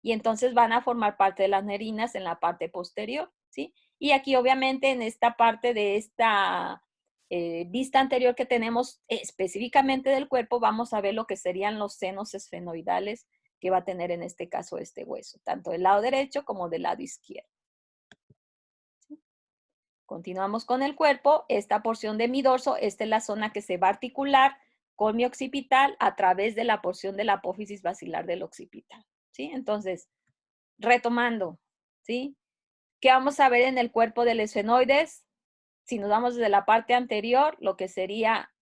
Y entonces van a formar parte de las narinas en la parte posterior, ¿sí? Y aquí obviamente en esta parte de esta vista anterior que tenemos específicamente del cuerpo, vamos a ver lo que serían los senos esfenoidales que va a tener en este caso este hueso, tanto del lado derecho como del lado izquierdo. ¿Sí? Continuamos con el cuerpo. Esta porción de mi dorso, esta es la zona que se va a articular con mi occipital a través de la porción de la apófisis basilar del occipital, ¿sí? Entonces, retomando, ¿sí? ¿Qué vamos a ver en el cuerpo del esfenoides? Si nos vamos desde la parte anterior, lo que sería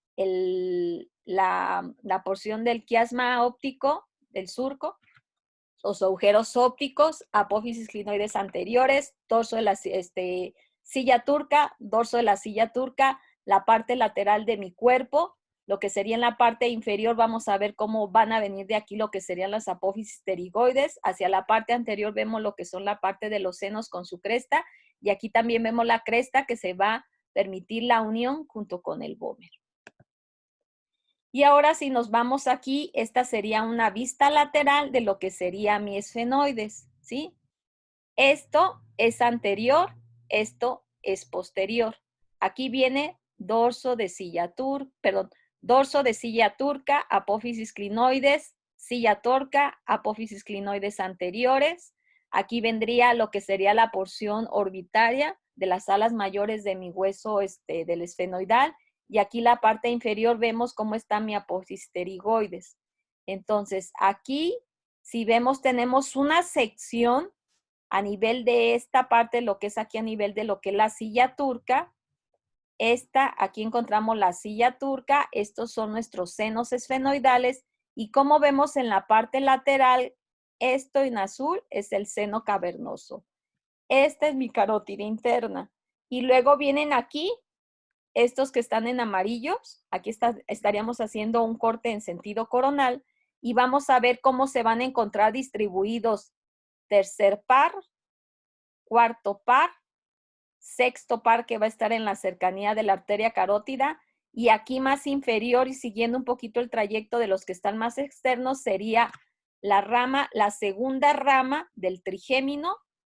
la porción del quiasma óptico, del surco, los agujeros ópticos, apófisis clinoides anteriores, dorso de la silla turca, dorso de la silla turca, la parte lateral de mi cuerpo, lo que sería en la parte inferior, vamos a ver cómo van a venir de aquí lo que serían las apófisis pterigoides. Hacia la parte anterior vemos lo que son la parte de los senos con su cresta, y aquí también vemos la cresta que se va a permitir la unión junto con el vómer. Y ahora si nos vamos aquí, esta sería una vista lateral de lo que sería mi esfenoides, ¿sí? Esto es anterior, esto es posterior. Aquí viene dorso de silla turca, apófisis clinoides, silla turca, apófisis clinoides anteriores. Aquí vendría lo que sería la porción orbitaria de las alas mayores de mi hueso del esfenoidal. y aquí la parte inferior vemos cómo está mi apófisis pterigoides. Entonces, aquí, si vemos, tenemos una sección a nivel de esta parte, lo que es aquí a nivel de lo que es la silla turca. Aquí encontramos la silla turca, estos son nuestros senos esfenoidales, y como vemos en la parte lateral, esto en azul es el seno cavernoso. Esta es mi carótida interna. Y luego vienen aquí, estos que están en amarillos, aquí estaríamos haciendo un corte en sentido coronal, y vamos a ver cómo se van a encontrar distribuidos tercer par, cuarto par, sexto par que va a estar en la cercanía de la arteria carótida, y aquí más inferior y siguiendo un poquito el trayecto de los que están más externos sería la segunda rama del trigémino,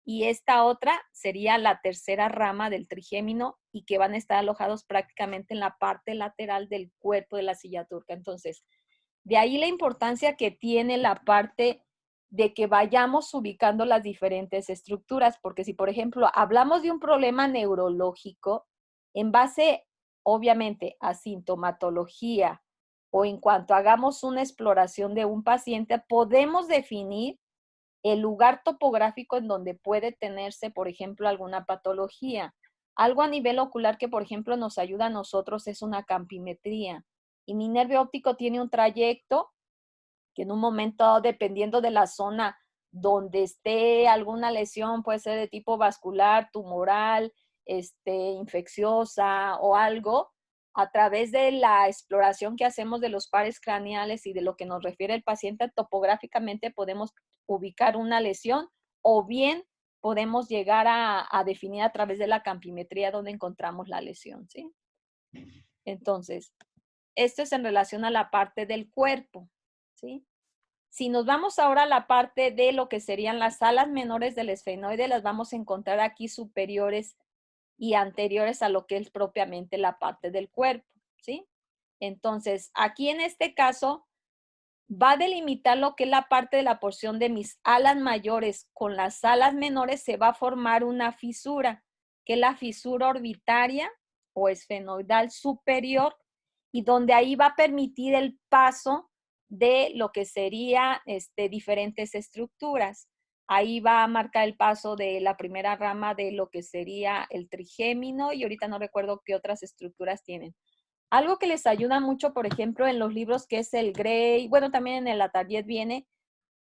y esta otra sería la tercera rama del trigémino, y que van a estar alojados prácticamente en la parte lateral del cuerpo de la silla turca. Entonces, de ahí la importancia que tiene la parte de que vayamos ubicando las diferentes estructuras, porque si, por ejemplo, hablamos de un problema neurológico, en base, obviamente, a sintomatología o en cuanto hagamos una exploración de un paciente, podemos definir el lugar topográfico en donde puede tenerse, por ejemplo, alguna patología. Algo a nivel ocular que, por ejemplo, nos ayuda a nosotros es una campimetría. Y mi nervio óptico tiene un trayecto que en un momento, dependiendo de la zona donde esté alguna lesión, puede ser de tipo vascular, tumoral, infecciosa o algo, a través de la exploración que hacemos de los pares craneales y de lo que nos refiere el paciente, topográficamente podemos ubicar una lesión, o bien podemos llegar a definir a través de la campimetría dónde encontramos la lesión, ¿sí? Entonces, esto es en relación a la parte del cuerpo, ¿sí? Si nos vamos ahora a la parte de lo que serían las alas menores del esfenoide, las vamos a encontrar aquí superiores y anteriores a lo que es propiamente la parte del cuerpo, ¿sí? Entonces, aquí en este caso, va a delimitar lo que es la parte de la porción de mis alas mayores con las alas menores, se va a formar una fisura, que es la fisura orbitaria o esfenoidal superior, y donde ahí va a permitir el paso de lo que sería diferentes estructuras. Ahí va a marcar el paso de la primera rama de lo que sería el trigémino, y ahorita no recuerdo qué otras estructuras tienen. Algo que les ayuda mucho, por ejemplo, en los libros que es el Gray, bueno, también en el Atelier viene,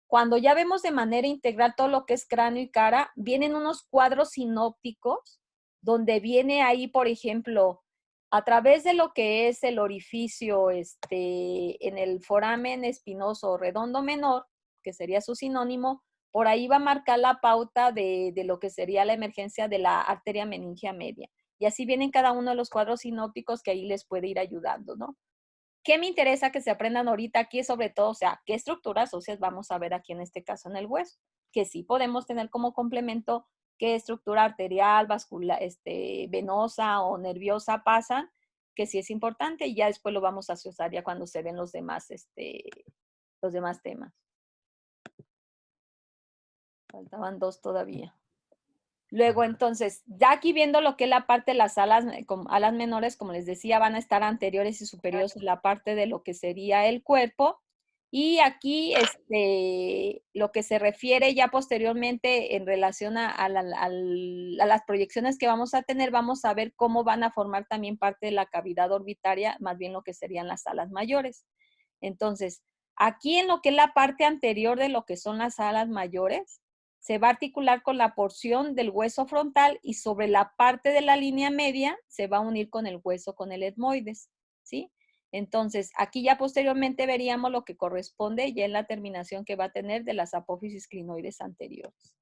cuando ya vemos de manera integral todo lo que es cráneo y cara, vienen unos cuadros sinópticos donde viene ahí, por ejemplo, a través de lo que es el orificio en el foramen espinoso redondo menor, que sería su sinónimo, por ahí va a marcar la pauta de lo que sería la emergencia de la arteria meningia media. Y así vienen cada uno de los cuadros sinópticos que ahí les puede ir ayudando, ¿no? ¿Qué me interesa que se aprendan ahorita aquí? Sobre todo, o sea, qué estructuras óseas vamos a ver aquí en este caso en el hueso, que sí podemos tener como complemento qué estructura arterial, vascular, venosa o nerviosa pasan, que sí es importante, y ya después lo vamos a asociar ya cuando se ven los demás temas. Faltaban dos todavía. Luego, entonces, ya aquí viendo lo que es la parte de las alas menores, como les decía, van a estar anteriores y superiores a la parte de lo que sería el cuerpo. Y aquí, lo que se refiere ya posteriormente en relación a las proyecciones que vamos a tener, vamos a ver cómo van a formar también parte de la cavidad orbitaria, más bien lo que serían las alas mayores. Entonces, aquí en lo que es la parte anterior de lo que son las alas mayores, se va a articular con la porción del hueso frontal, y sobre la parte de la línea media se va a unir con el hueso, con el etmoides, ¿sí? Entonces, aquí ya posteriormente veríamos lo que corresponde ya en la terminación que va a tener de las apófisis clinoides anteriores.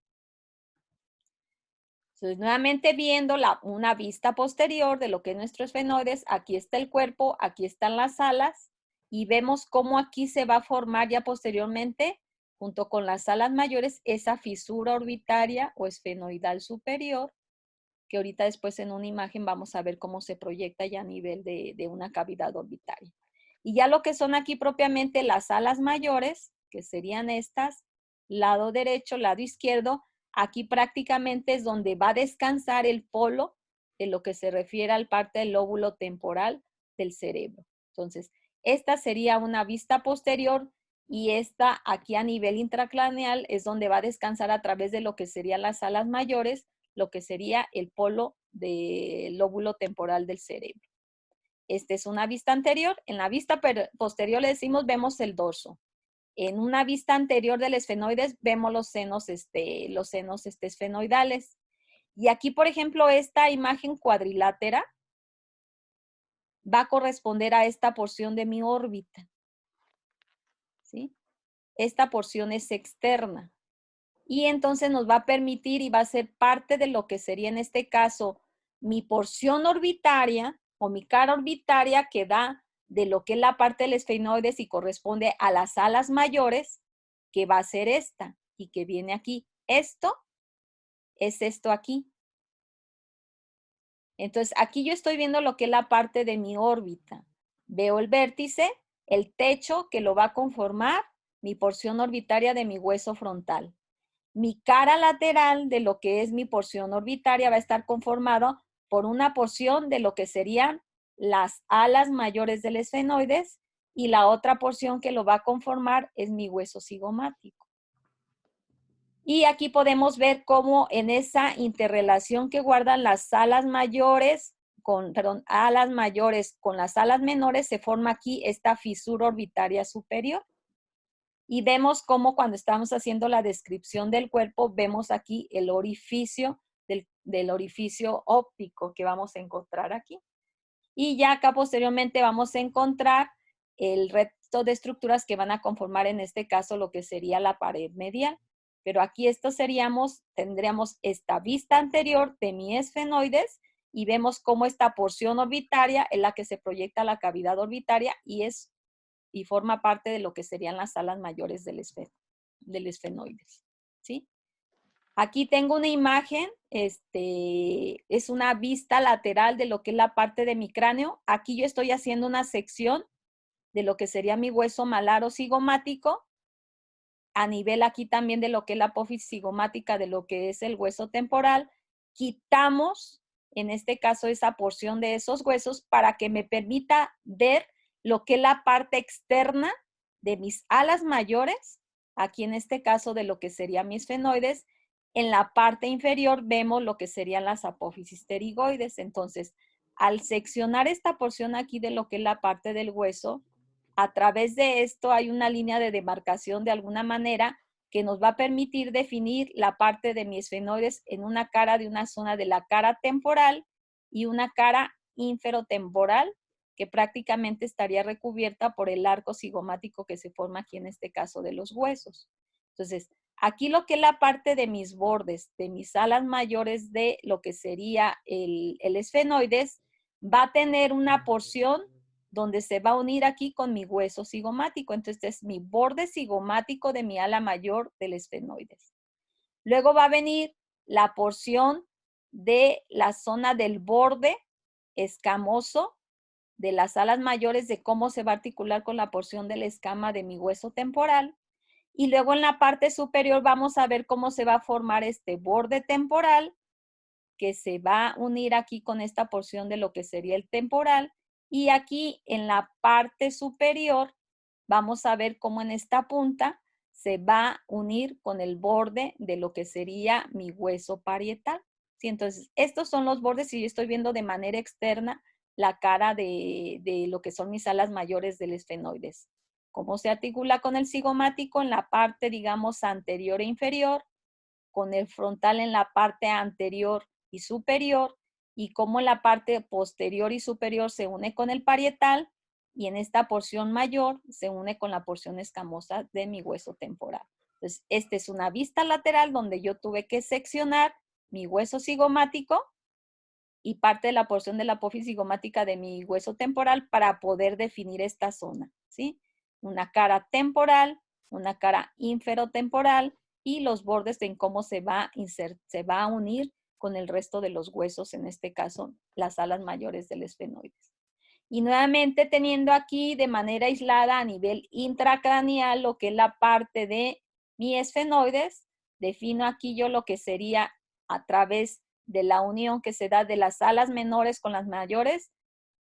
Entonces, nuevamente viendo una vista posterior de lo que es nuestro esfenoides, aquí está el cuerpo, aquí están las alas, y vemos cómo aquí se va a formar ya posteriormente, junto con las alas mayores, esa fisura orbitaria o esfenoidal superior, que ahorita después en una imagen vamos a ver cómo se proyecta ya a nivel de una cavidad orbitaria. Y ya lo que son aquí propiamente las alas mayores, que serían estas, lado derecho, lado izquierdo, aquí prácticamente es donde va a descansar el polo de lo que se refiere al parte del lóbulo temporal del cerebro. Entonces, esta sería una vista posterior y esta aquí a nivel intracraneal es donde va a descansar a través de lo que serían las alas mayores, lo que sería el polo del lóbulo temporal del cerebro. Esta es una vista anterior. En la vista posterior le decimos, vemos el dorso. En una vista anterior del esfenoides vemos los senos esfenoidales. Y aquí, por ejemplo, esta imagen cuadrilátera va a corresponder a esta porción de mi órbita, ¿sí? Esta porción es externa. Y entonces nos va a permitir y va a ser parte de lo que sería en este caso mi porción orbitaria o mi cara orbitaria que da de lo que es la parte del esfenoides y corresponde a las alas mayores, que va a ser esta y que viene aquí. Esto es esto aquí. Entonces, aquí yo estoy viendo lo que es la parte de mi órbita. Veo el vértice, el techo que lo va a conformar, mi porción orbitaria de mi hueso frontal. Mi cara lateral de lo que es mi porción orbitaria va a estar conformado por una porción de lo que serían las alas mayores del esfenoides y la otra porción que lo va a conformar es mi hueso cigomático. Y aquí podemos ver cómo en esa interrelación que guardan las alas mayores alas mayores con las alas menores se forma aquí esta fisura orbitaria superior. Y vemos cómo cuando estamos haciendo la descripción del cuerpo, vemos aquí el orificio del orificio óptico que vamos a encontrar aquí. Y ya acá posteriormente vamos a encontrar el resto de estructuras que van a conformar en este caso lo que sería la pared medial. Pero aquí tendríamos esta vista anterior de mi esfenoides y vemos cómo esta porción orbitaria es la que se proyecta a la cavidad orbitaria y forma parte de lo que serían las alas mayores del esfenoides, ¿sí? Aquí tengo una imagen, es una vista lateral de lo que es la parte de mi cráneo. Aquí yo estoy haciendo una sección de lo que sería mi hueso malar o cigomático, a nivel aquí también de lo que es la apófisis cigomática, de lo que es el hueso temporal. Quitamos, en este caso, esa porción de esos huesos para que me permita ver lo que es la parte externa de mis alas mayores, aquí en este caso de lo que serían mis esfenoides. En la parte inferior vemos lo que serían las apófisis pterigoides. Entonces, al seccionar esta porción aquí de lo que es la parte del hueso, a través de esto hay una línea de demarcación de alguna manera que nos va a permitir definir la parte de mi esfenoides en una cara de una zona de la cara temporal y una cara inferotemporal que prácticamente estaría recubierta por el arco cigomático que se forma aquí en este caso de los huesos. Entonces, aquí lo que es la parte de mis bordes, de mis alas mayores de lo que sería el esfenoides, va a tener una porción donde se va a unir aquí con mi hueso cigomático. Entonces, este es mi borde cigomático de mi ala mayor del esfenoides. Luego va a venir la porción de la zona del borde escamoso de las alas mayores, de cómo se va a articular con la porción de la escama de mi hueso temporal. Y luego en la parte superior vamos a ver cómo se va a formar este borde temporal que se va a unir aquí con esta porción de lo que sería el temporal. Y aquí en la parte superior vamos a ver cómo en esta punta se va a unir con el borde de lo que sería mi hueso parietal. ¿Sí? Entonces, estos son los bordes y yo estoy viendo de manera externa la cara de lo que son mis alas mayores del esfenoides. Cómo se articula con el cigomático en la parte, digamos, anterior e inferior, con el frontal en la parte anterior y superior, y cómo la parte posterior y superior se une con el parietal, y en esta porción mayor se une con la porción escamosa de mi hueso temporal. Entonces, esta es una vista lateral donde yo tuve que seccionar mi hueso cigomático y parte de la porción de la apófisis cigomática de mi hueso temporal para poder definir esta zona, ¿sí? Una cara temporal, una cara inferotemporal y los bordes en cómo se va a unir con el resto de los huesos, en este caso, las alas mayores del esfenoides. Y nuevamente teniendo aquí de manera aislada a nivel intracraneal lo que es la parte de mi esfenoides, defino aquí yo lo que sería a través de la unión que se da de las alas menores con las mayores,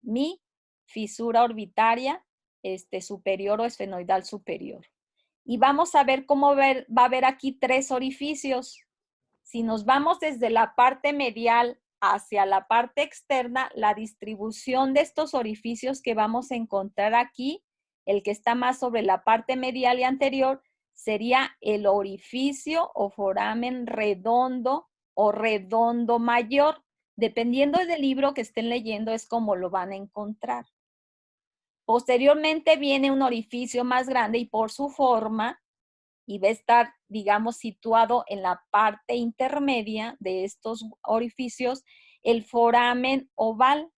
mi fisura orbitaria superior o esfenoidal superior. Y vamos a ver cómo va a haber aquí 3 orificios. Si nos vamos desde la parte medial hacia la parte externa, la distribución de estos orificios que vamos a encontrar aquí, el que está más sobre la parte medial y anterior, sería el orificio o foramen redondo o redondo mayor. Dependiendo del libro que estén leyendo, es como lo van a encontrar. Posteriormente viene un orificio más grande y por su forma, y va a estar, digamos, situado en la parte intermedia de estos orificios, el foramen oval.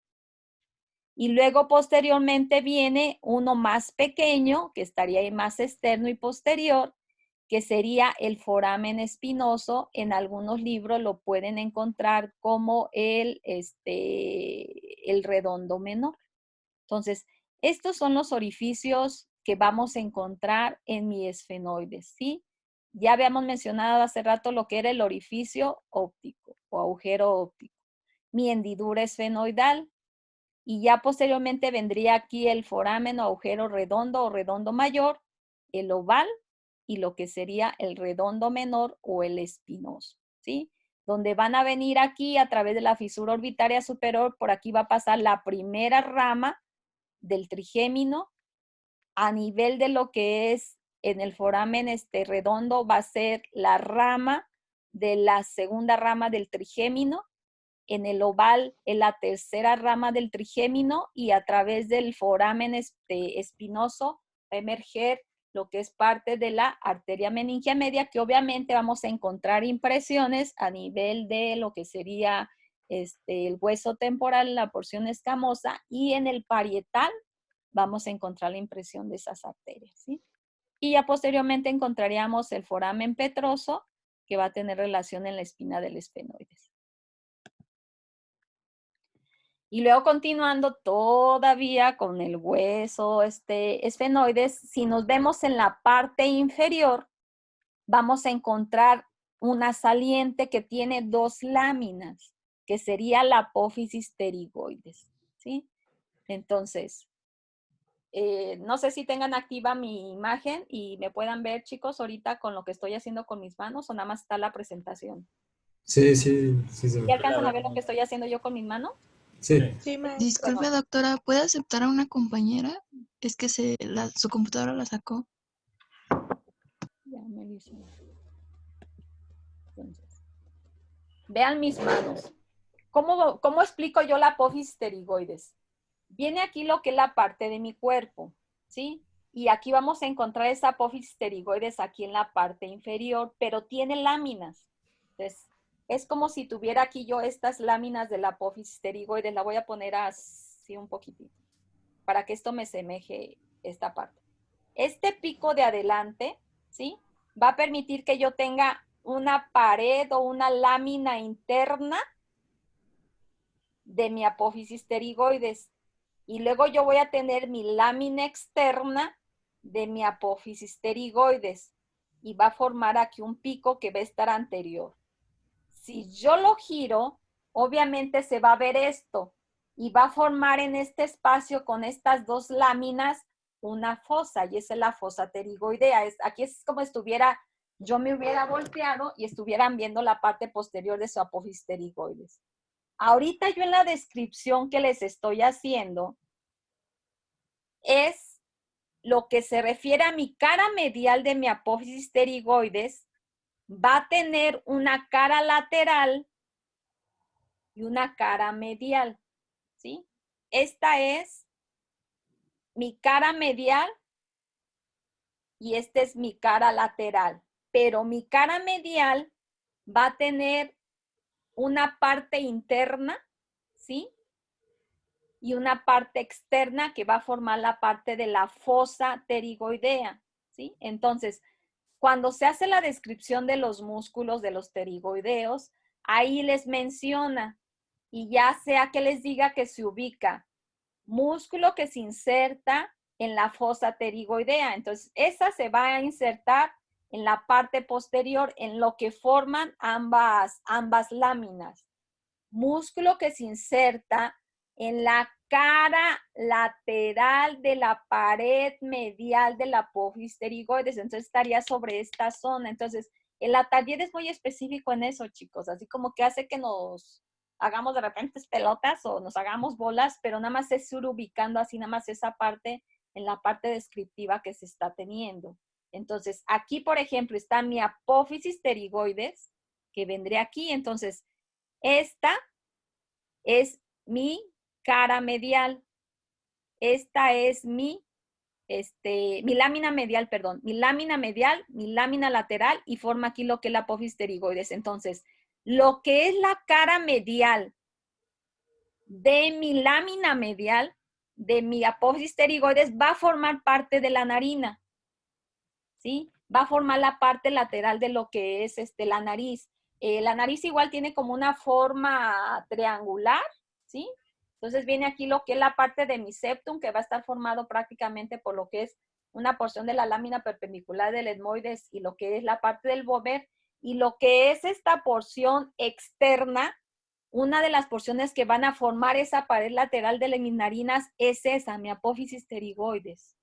Y luego posteriormente viene uno más pequeño, que estaría ahí más externo y posterior, que sería el foramen espinoso. En algunos libros lo pueden encontrar como el redondo menor. Entonces, estos son los orificios que vamos a encontrar en mi esfenoides, ¿sí? Ya habíamos mencionado hace rato lo que era el orificio óptico o agujero óptico, mi hendidura esfenoidal, y ya posteriormente vendría aquí el foramen o agujero redondo o redondo mayor, el oval y lo que sería el redondo menor o el espinoso, ¿sí? Donde van a venir aquí a través de la fisura orbitaria superior, por aquí va a pasar la primera rama del trigémino. A nivel de lo que es en el foramen redondo va a ser la rama de la segunda rama del trigémino. En el oval en la tercera rama del trigémino, y a través del foramen espinoso va a emerger lo que es parte de la arteria meningia media, que obviamente vamos a encontrar impresiones a nivel de lo que sería el hueso temporal, la porción escamosa, y en el parietal vamos a encontrar la impresión de esas arterias, ¿sí? Y ya posteriormente encontraríamos el foramen petroso, que va a tener relación en la espina del esfenoides. Y luego continuando todavía con el hueso esfenoides, si nos vemos en la parte inferior, vamos a encontrar una saliente que tiene 2 láminas, que sería la apófisis pterigoides, ¿sí? Entonces, no sé si tengan activa mi imagen y me puedan ver, chicos, ahorita con lo que estoy haciendo con mis manos, o nada más está la presentación. Sí. ¿Y alcanzan a ver lo que estoy haciendo yo con mis manos? Sí. Disculpe, doctora, ¿puede aceptar a una compañera? Es que su computadora la sacó. Ya me lo hice. Entonces, vean mis manos. ¿Cómo explico yo la apófisis pterigoides? Viene aquí lo que es la parte de mi cuerpo, ¿sí? Y aquí vamos a encontrar esa apófisis pterigoides aquí en la parte inferior, pero tiene láminas. Entonces, es como si tuviera aquí yo estas láminas de la apófisis pterigoides. La voy a poner así un poquitito, para que esto me semeje esta parte. Este pico de adelante, ¿sí? Va a permitir que yo tenga una pared o una lámina interna de mi apófisis pterigoides. Y luego yo voy a tener mi lámina externa de mi apófisis pterigoides. Y va a formar aquí un pico que va a estar anterior. Si yo lo giro, obviamente se va a ver esto. Y va a formar en este espacio con estas 2 láminas una fosa. Y esa es la fosa pterigoidea. Aquí es como estuviera, yo me hubiera volteado y estuvieran viendo la parte posterior de su apófisis pterigoides. Ahorita yo en la descripción que les estoy haciendo es lo que se refiere a mi cara medial de mi apófisis pterigoides. Va a tener una cara lateral y una cara medial, ¿sí? Esta es mi cara medial y esta es mi cara lateral. Pero mi cara medial va a tener una parte interna, ¿sí? Y una parte externa que va a formar la parte de la fosa pterigoidea, ¿sí? Entonces, cuando se hace la descripción de los músculos de los pterigoideos, ahí les menciona, y ya sea que les diga que se ubica músculo que se inserta en la fosa pterigoidea. Entonces, esa se va a insertar en la parte posterior, en lo que forman ambas láminas. Músculo que se inserta en la cara lateral de la pared medial de la apófisis pterigoides. Entonces estaría sobre esta zona. Entonces, el Atelier es muy específico en eso, chicos. Así como que hace que nos hagamos de repente pelotas o nos hagamos bolas, pero nada más es ir ubicando así nada más esa parte en la parte descriptiva que se está teniendo. Entonces, aquí, por ejemplo, está mi apófisis pterigoides, que vendría aquí. Entonces, esta es mi cara medial. Esta es mi lámina medial, perdón, mi lámina medial, mi lámina lateral y forma aquí lo que es la apófisis pterigoides. Entonces, lo que es la cara medial de mi lámina medial, de mi apófisis pterigoides, va a formar parte de la narina, ¿sí? Va a formar la parte lateral de lo que es la nariz. La nariz igual tiene como una forma triangular, ¿sí? Entonces viene aquí lo que es la parte de mi septum, que va a estar formado prácticamente por lo que es una porción de la lámina perpendicular del etmoides y lo que es la parte del vomer. Y lo que es esta porción externa, una de las porciones que van a formar esa pared lateral de mis narinas es esa, mi apófisis pterigoides,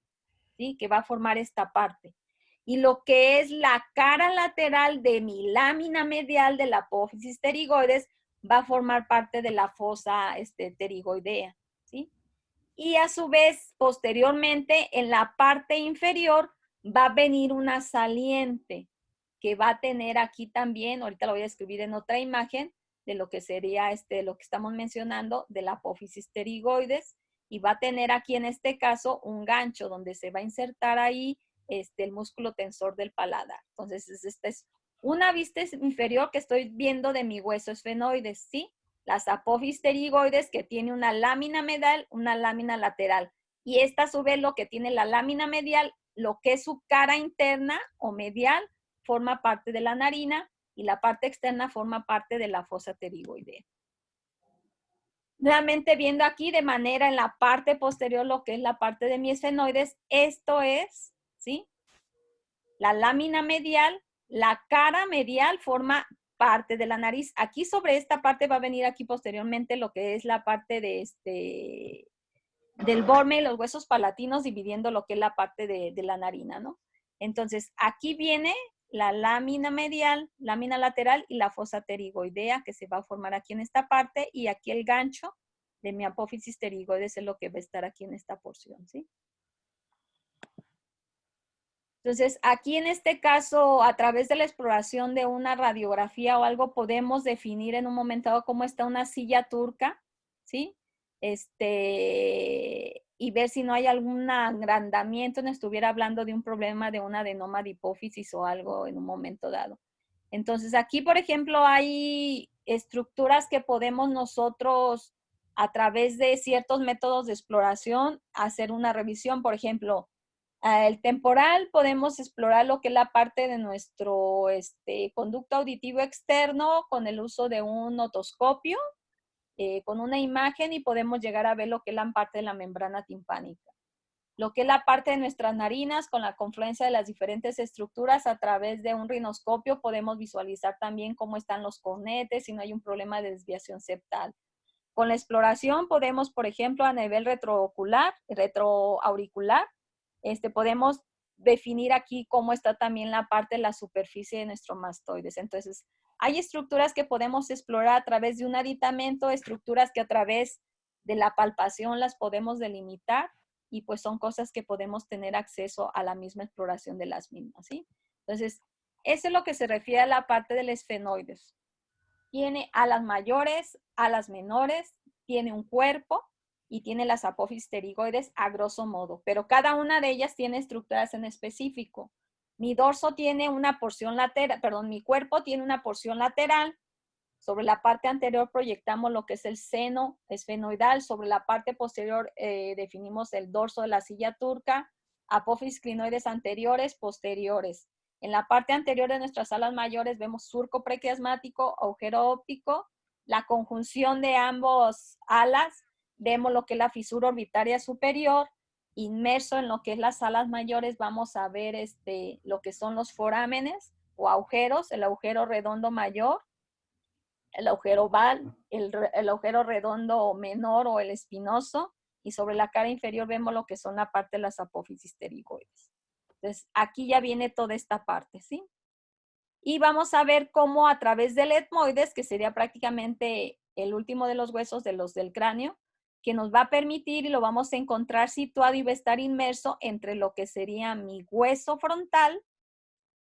¿sí? Que va a formar esta parte. Y lo que es la cara lateral de mi lámina medial de la apófisis pterigoides va a formar parte de la fosa pterigoidea, ¿sí? Y a su vez, posteriormente, en la parte inferior va a venir una saliente que va a tener aquí también, ahorita lo voy a escribir en otra imagen, de lo que sería lo que estamos mencionando de la apófisis pterigoides, y va a tener aquí en este caso un gancho donde se va a insertar ahí el músculo tensor del paladar. Entonces, esta es una vista inferior que estoy viendo de mi hueso esfenoides, ¿sí? Las apófisis pterigoides que tiene una lámina medial, una lámina lateral. Y esta a su vez lo que tiene la lámina medial, lo que es su cara interna o medial, forma parte de la narina y la parte externa forma parte de la fosa pterigoidea. Nuevamente viendo aquí de manera en la parte posterior lo que es la parte de mi esfenoides, esto es, ¿sí? La lámina medial, la cara medial forma parte de la nariz. Aquí sobre esta parte va a venir aquí posteriormente lo que es la parte de del borme y los huesos palatinos dividiendo lo que es la parte de la narina, ¿no? Entonces, aquí viene la lámina medial, lámina lateral y la fosa pterigoidea que se va a formar aquí en esta parte y aquí el gancho de mi apófisis pterigoides es lo que va a estar aquí en esta porción, ¿sí? Entonces, aquí en este caso, a través de la exploración de una radiografía o algo, podemos definir en un momento dado cómo está una silla turca, ¿sí? Y ver si no hay algún agrandamiento, no estuviera hablando de un problema de un adenoma de hipófisis o algo en un momento dado. Entonces, aquí, por ejemplo, hay estructuras que podemos nosotros, a través de ciertos métodos de exploración, hacer una revisión. Por ejemplo, el temporal podemos explorar lo que es la parte de nuestro conducto auditivo externo con el uso de un otoscopio, con una imagen y podemos llegar a ver lo que es la parte de la membrana timpánica. Lo que es la parte de nuestras narinas con la confluencia de las diferentes estructuras a través de un rinoscopio podemos visualizar también cómo están los cornetes, si no hay un problema de desviación septal. Con la exploración podemos, por ejemplo, a nivel retroauricular, podemos definir aquí cómo está también la parte de la superficie de nuestros mastoides. Entonces, hay estructuras que podemos explorar a través de un aditamento, estructuras que a través de la palpación las podemos delimitar y pues son cosas que podemos tener acceso a la misma exploración de las mismas, ¿sí? Entonces, eso es lo que se refiere a la parte del esfenoides. Tiene alas mayores, alas menores, tiene un cuerpo y tiene las apófisis pterigoides a grosso modo, pero cada una de ellas tiene estructuras en específico. Mi dorso tiene una porción lateral, perdón, mi cuerpo tiene una porción lateral. Sobre la parte anterior proyectamos lo que es el seno esfenoidal. Sobre la parte posterior definimos el dorso de la silla turca, apófisis clinoides anteriores, posteriores. En la parte anterior de nuestras alas mayores vemos surco prequiasmático, agujero óptico, la conjunción de ambos alas, vemos lo que es la fisura orbitaria superior, inmerso en lo que es las alas mayores vamos a ver lo que son los forámenes o agujeros, el agujero redondo mayor, el agujero oval, el agujero redondo o menor o el espinoso, y sobre la cara inferior vemos lo que son la parte de las apófisis pterigoides. Entonces, aquí ya viene toda esta parte, ¿sí? Y vamos a ver cómo a través del etmoides, que sería prácticamente el último de los huesos de los del cráneo, que nos va a permitir y lo vamos a encontrar situado y va a estar inmerso entre lo que sería mi hueso frontal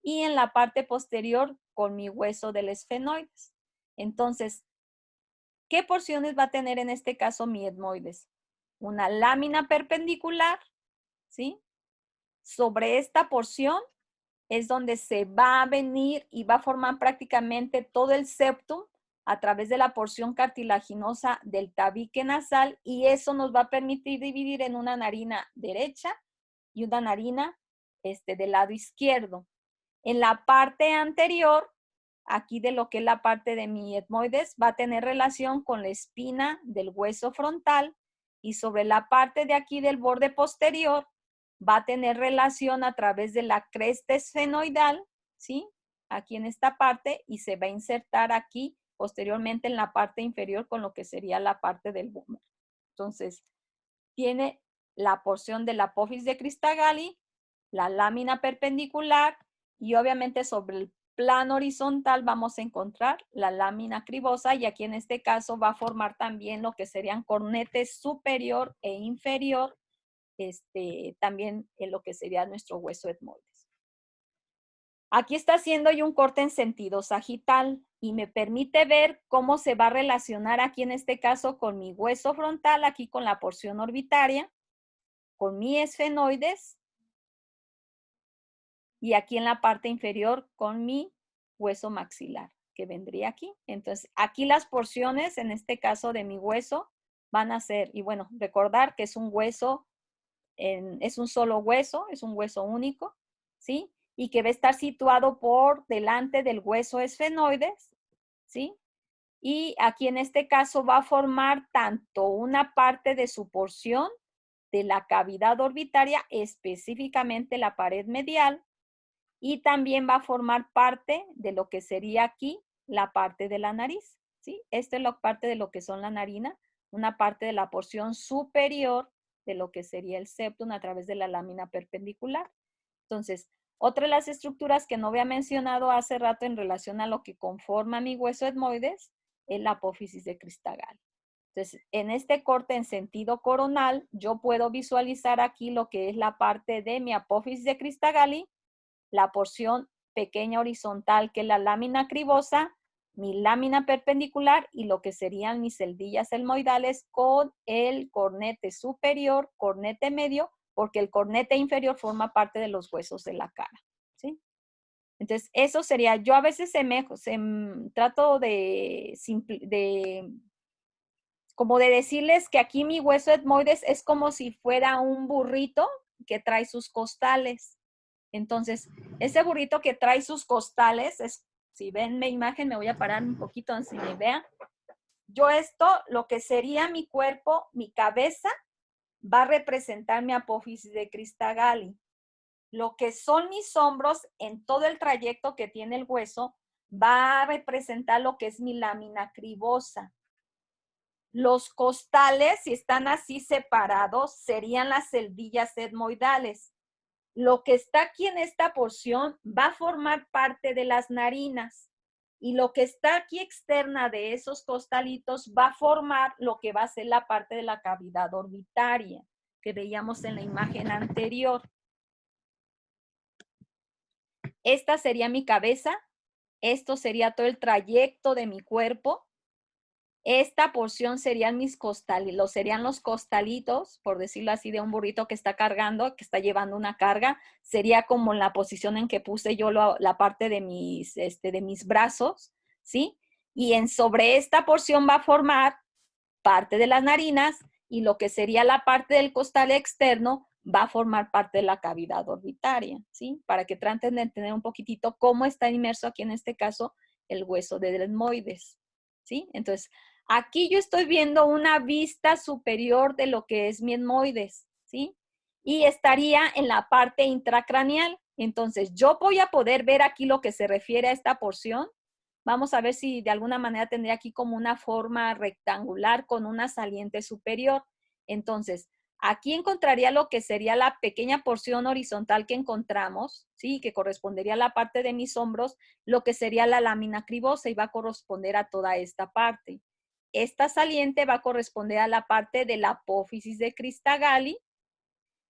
y en la parte posterior con mi hueso del esfenoides. Entonces, ¿qué porciones va a tener en este caso mi etmoides? Una lámina perpendicular, ¿sí? Sobre esta porción es donde se va a venir y va a formar prácticamente todo el septum a través de la porción cartilaginosa del tabique nasal, y eso nos va a permitir dividir en una narina derecha y una narina del lado izquierdo. En la parte anterior, aquí de lo que es la parte de mi etmoides, va a tener relación con la espina del hueso frontal, y sobre la parte de aquí del borde posterior va a tener relación a través de la cresta esfenoidal, ¿sí? Aquí en esta parte, y se va a insertar aquí posteriormente en la parte inferior con lo que sería la parte del búmer. Entonces, tiene la porción de la apófisis de Cristagalli, la lámina perpendicular, y obviamente sobre el plano horizontal vamos a encontrar la lámina cribosa, y aquí en este caso va a formar también lo que serían cornetes superior e inferior, también en lo que sería nuestro hueso etmoides. Aquí está haciendo yo un corte en sentido sagital y me permite ver cómo se va a relacionar aquí en este caso con mi hueso frontal, aquí con la porción orbitaria, con mi esfenoides, y aquí en la parte inferior con mi hueso maxilar, que vendría aquí. Entonces, aquí las porciones, en este caso de mi hueso, van a ser, y bueno, recordar que es un hueso, es un solo hueso, es un hueso único, ¿sí? Y que va a estar situado por delante del hueso esfenoides, ¿sí? Y aquí en este caso va a formar tanto una parte de su porción de la cavidad orbitaria, específicamente la pared medial, y también va a formar parte de lo que sería aquí la parte de la nariz, ¿sí? Esta es la parte de lo que son la narina, una parte de la porción superior de lo que sería el septum a través de la lámina perpendicular. Entonces, otra de las estructuras que no había mencionado hace rato en relación a lo que conforma mi hueso etmoides es la apófisis de Cristagalli. Entonces, en este corte en sentido coronal, yo puedo visualizar aquí lo que es la parte de mi apófisis de Cristagalli, la porción pequeña horizontal que es la lámina cribosa, mi lámina perpendicular y lo que serían mis celdillas etmoidales con el cornete superior, cornete medio, porque el cornete inferior forma parte de los huesos de la cara, ¿sí? Entonces, eso sería, yo a veces trato como de decirles que aquí mi hueso etmoides es como si fuera un burrito que trae sus costales. Entonces, ese burrito que trae sus costales, si ven mi imagen, me voy a parar un poquito así me vean. Yo lo que sería mi cuerpo, mi cabeza, va a representar mi apófisis de Cristagalli. Lo que son mis hombros en todo el trayecto que tiene el hueso, va a representar lo que es mi lámina cribosa. Los costales, si están así separados, serían las celdillas etmoidales. Lo que está aquí en esta porción va a formar parte de las narinas, y lo que está aquí externa de esos costalitos va a formar lo que va a ser la parte de la cavidad orbitaria que veíamos en la imagen anterior. Esta sería mi cabeza, esto sería todo el trayecto de mi cuerpo. Esta porción serían serían los costalitos, por decirlo así, de un burrito que está cargando, que está llevando una carga. Sería como la posición en que puse yo la parte de mis brazos, ¿sí? Y sobre esta porción va a formar parte de las narinas, y lo que sería la parte del costal externo va a formar parte de la cavidad orbitaria, ¿sí? Para que traten de entender un poquitito cómo está inmerso aquí en este caso el hueso del etmoides, ¿sí? Entonces, aquí yo estoy viendo una vista superior de lo que es mi etmoides, ¿sí? Y estaría en la parte intracraneal. Entonces, yo voy a poder ver aquí lo que se refiere a esta porción, Vamos a ver si de alguna manera tendría aquí como una forma rectangular con una saliente superior. Entonces, aquí encontraría lo que sería la pequeña porción horizontal que encontramos, ¿sí? Que correspondería a la parte de mis hombros, lo que sería la lámina cribosa y va a corresponder a toda esta parte. Esta saliente va a corresponder a la parte de la apófisis de Cristagalli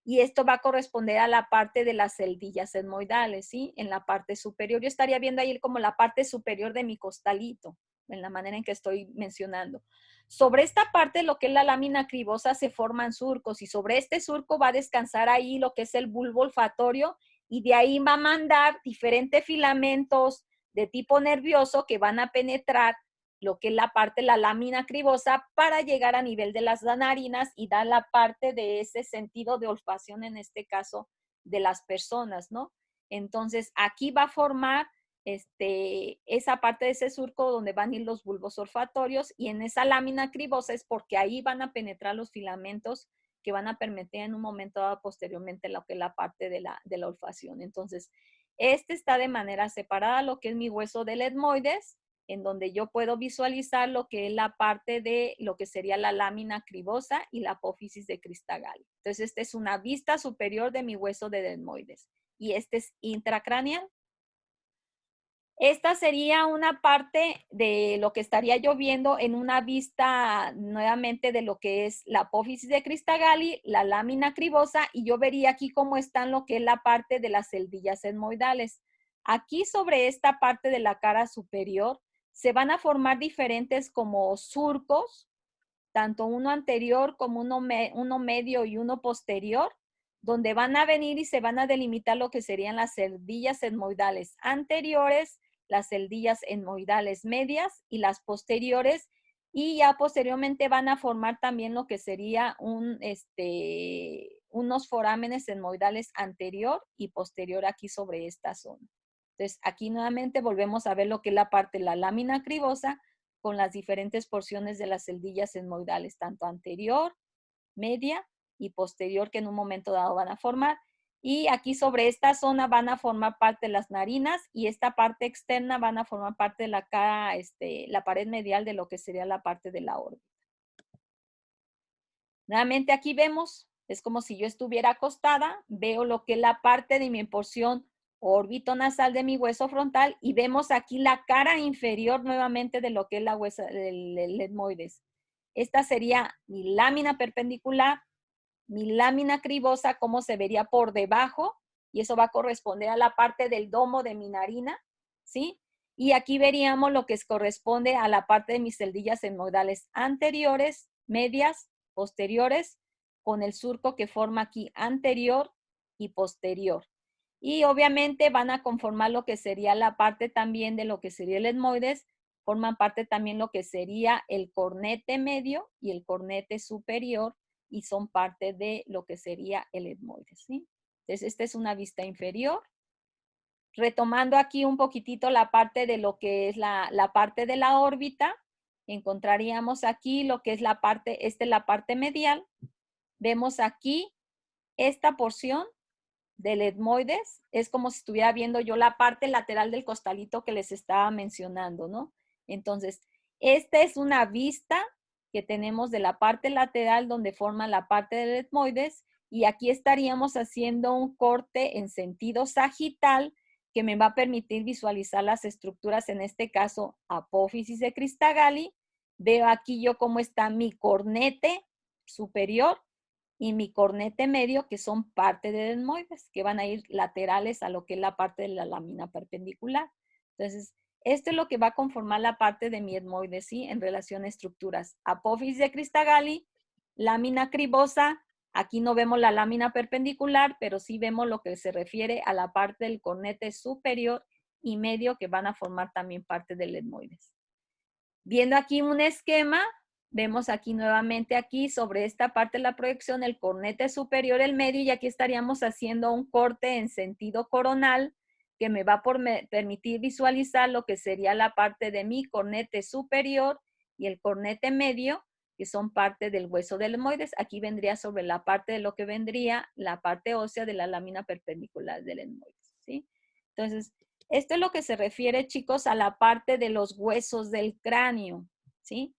y esto va a corresponder a la parte de las celdillas etmoidales, ¿sí? En la parte superior. Yo estaría viendo ahí como la parte superior de mi costalito, en la manera en que estoy mencionando. Sobre esta parte, lo que es la lámina cribosa, se forman surcos y sobre este surco va a descansar ahí lo que es el bulbo olfatorio y de ahí va a mandar diferentes filamentos de tipo nervioso que van a penetrar lo que es la parte, la lámina cribosa, para llegar a nivel de las narinas y dar la parte de ese sentido de olfacción, en este caso, de las personas, ¿no? Entonces, aquí va a formar esa parte de ese surco donde van a ir los bulbos olfatorios y en esa lámina cribosa es porque ahí van a penetrar los filamentos que van a permitir en un momento dado posteriormente lo que es la parte de la olfacción. Entonces, está de manera separada lo que es mi hueso del etmoides, en donde yo puedo visualizar lo que es la parte de lo que sería la lámina cribosa y la apófisis de Cristagalli. Entonces, esta es una vista superior de mi hueso del etmoides. Y este es intracraneal. Esta sería una parte de lo que estaría yo viendo en una vista nuevamente de lo que es la apófisis de Cristagalli, la lámina cribosa, y yo vería aquí cómo están lo que es la parte de las celdillas etmoidales. Aquí sobre esta parte de la cara superior se van a formar diferentes como surcos, tanto uno anterior como uno medio y uno posterior, donde van a venir y se van a delimitar lo que serían las celdillas etmoidales anteriores, las celdillas etmoidales medias y las posteriores, y ya posteriormente van a formar también lo que sería unos forámenes etmoidales anterior y posterior aquí sobre esta zona. Entonces, aquí nuevamente volvemos a ver lo que es la parte de la lámina cribosa con las diferentes porciones de las celdillas etmoidales, tanto anterior, media y posterior, que en un momento dado van a formar. Y aquí sobre esta zona van a formar parte de las narinas y esta parte externa van a formar parte de la cara, la pared medial de lo que sería la parte de la órbita. Nuevamente aquí vemos, es como si yo estuviera acostada, veo lo que es la parte de mi porción orbitonasal de mi hueso frontal y vemos aquí la cara inferior nuevamente de lo que es la huesa del etmoides. Esta sería mi lámina perpendicular, mi lámina cribosa, como se vería por debajo, y eso va a corresponder a la parte del domo de mi narina, ¿sí? Y aquí veríamos lo que corresponde a la parte de mis celdillas etmoidales anteriores, medias, posteriores, con el surco que forma aquí anterior y posterior. Y obviamente van a conformar lo que sería la parte también de lo que sería el etmoides, forman parte también lo que sería el cornete medio y el cornete superior, y son parte de lo que sería el etmoides, ¿sí? Entonces, esta es una vista inferior. Retomando aquí un poquitito la parte de lo que es la parte de la órbita, encontraríamos aquí lo que es la parte, la parte medial. Vemos aquí esta porción del etmoides, es como si estuviera viendo yo la parte lateral del costalito que les estaba mencionando, ¿no? Entonces, esta es una vista que tenemos de la parte lateral donde forma la parte del etmoides y aquí estaríamos haciendo un corte en sentido sagital que me va a permitir visualizar las estructuras, en este caso, apófisis de Cristagalli. Veo aquí yo cómo está mi cornete superior y mi cornete medio, que son parte del etmoides, que van a ir laterales a lo que es la parte de la lámina perpendicular. Entonces, esto es lo que va a conformar la parte de mi etmoides, ¿sí? En relación a estructuras. Apófisis de Cristagalli, lámina cribosa. Aquí no vemos la lámina perpendicular, pero sí vemos lo que se refiere a la parte del cornete superior y medio, que van a formar también parte del etmoides. Viendo aquí un esquema, vemos aquí nuevamente aquí sobre esta parte de la proyección el cornete superior, el medio, y aquí estaríamos haciendo un corte en sentido coronal que me va a permitir visualizar lo que sería la parte de mi cornete superior y el cornete medio, que son parte del hueso del etmoides. Aquí vendría sobre la parte de lo que vendría la parte ósea de la lámina perpendicular del etmoides, ¿sí? Entonces, Esto es lo que se refiere, chicos, a la parte de los huesos del cráneo, ¿sí?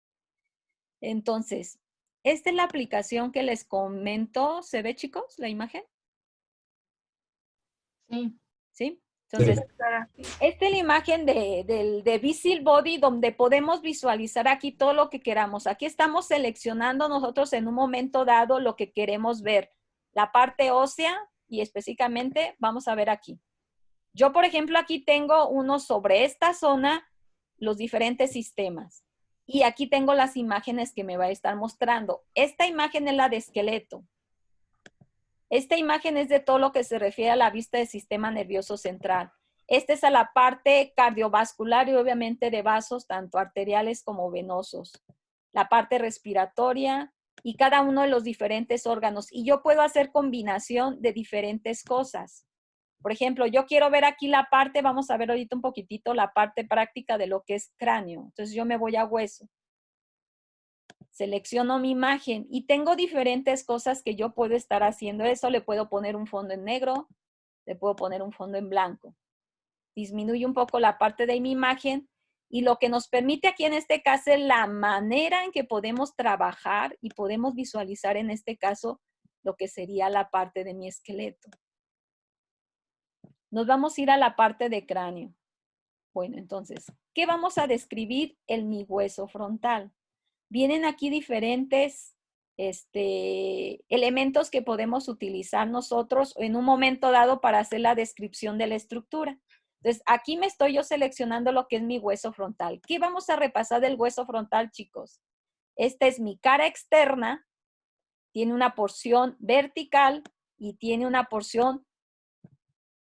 Entonces, esta es la aplicación que les comento. ¿Se ve, chicos, la imagen? Sí. ¿Sí? Entonces, esta es la imagen de Visual Body, donde podemos visualizar aquí todo lo que queramos. Aquí estamos seleccionando nosotros en un momento dado lo que queremos ver. La parte ósea y específicamente vamos a ver aquí. Yo, por ejemplo, aquí tengo uno sobre esta zona, los diferentes sistemas. Y aquí tengo las imágenes que me va a estar mostrando. Esta imagen es la de esqueleto. Esta imagen es de todo lo que se refiere a la vista del sistema nervioso central. Esta es a la parte cardiovascular y obviamente de vasos, tanto arteriales como venosos. La parte respiratoria y cada uno de los diferentes órganos. Y yo puedo hacer combinación de diferentes cosas. Por ejemplo, yo quiero ver aquí la parte, vamos a ver ahorita un poquitito la parte práctica de lo que es cráneo. Entonces yo me voy a hueso. Selecciono mi imagen y tengo diferentes cosas que yo puedo estar haciendo eso. Le puedo poner un fondo en negro, le puedo poner un fondo en blanco. Disminuye un poco la parte de mi imagen y lo que nos permite aquí en este caso es la manera en que podemos trabajar y podemos visualizar en este caso lo que sería la parte de mi esqueleto. Nos vamos a ir a la parte de cráneo. Bueno, entonces, ¿qué vamos a describir en mi hueso frontal? Vienen aquí diferentes elementos que podemos utilizar nosotros en un momento dado para hacer la descripción de la estructura. Entonces, aquí me estoy yo seleccionando lo que es mi hueso frontal. ¿Qué vamos a repasar del hueso frontal, chicos? Esta es mi cara externa, tiene una porción vertical y tiene una porción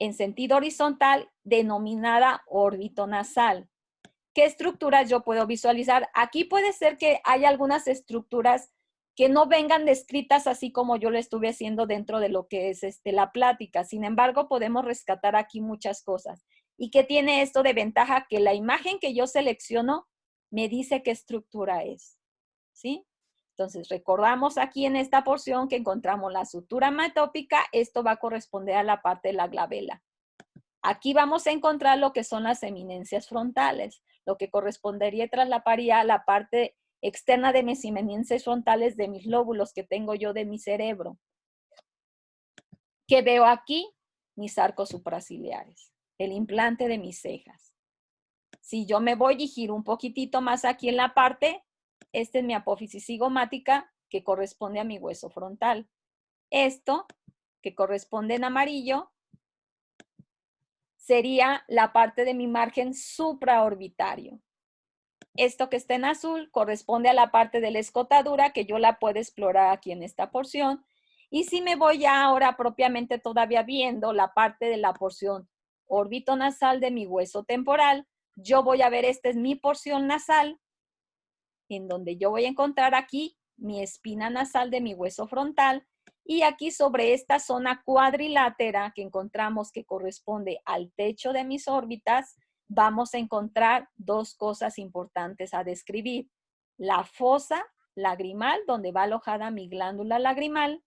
en sentido horizontal denominada órbito nasal. ¿Qué estructuras yo puedo visualizar? Aquí puede ser que haya algunas estructuras que no vengan descritas así como yo lo estuve haciendo dentro de lo que es la plática. Sin embargo, podemos rescatar aquí muchas cosas. ¿Y qué tiene esto de ventaja? Que la imagen que yo selecciono me dice qué estructura es. ¿Sí? Entonces, recordamos aquí en esta porción que encontramos la sutura hematópica. Esto va a corresponder a la parte de la glabela. Aquí vamos a encontrar lo que son las eminencias frontales, lo que correspondería traslaparía a la parte externa de mis eminencias frontales de mis lóbulos que tengo yo de mi cerebro. ¿Qué veo aquí? Mis arcos supraciliares, el implante de mis cejas. Si yo me voy y giro un poquitito más aquí en la parte, esta es mi apófisis cigomática que corresponde a mi hueso frontal. Esto, que corresponde en amarillo, sería la parte de mi margen supraorbitario. Esto que está en azul corresponde a la parte de la escotadura que yo la puedo explorar aquí en esta porción. Y si me voy ya ahora propiamente todavía viendo la parte de la porción orbitonasal de mi hueso temporal, yo voy a ver, esta es mi porción nasal, en donde yo voy a encontrar aquí mi espina nasal de mi hueso frontal. Y aquí sobre esta zona cuadrilátera que encontramos que corresponde al techo de mis órbitas, vamos a encontrar dos cosas importantes a describir. La fosa lagrimal, donde va alojada mi glándula lagrimal,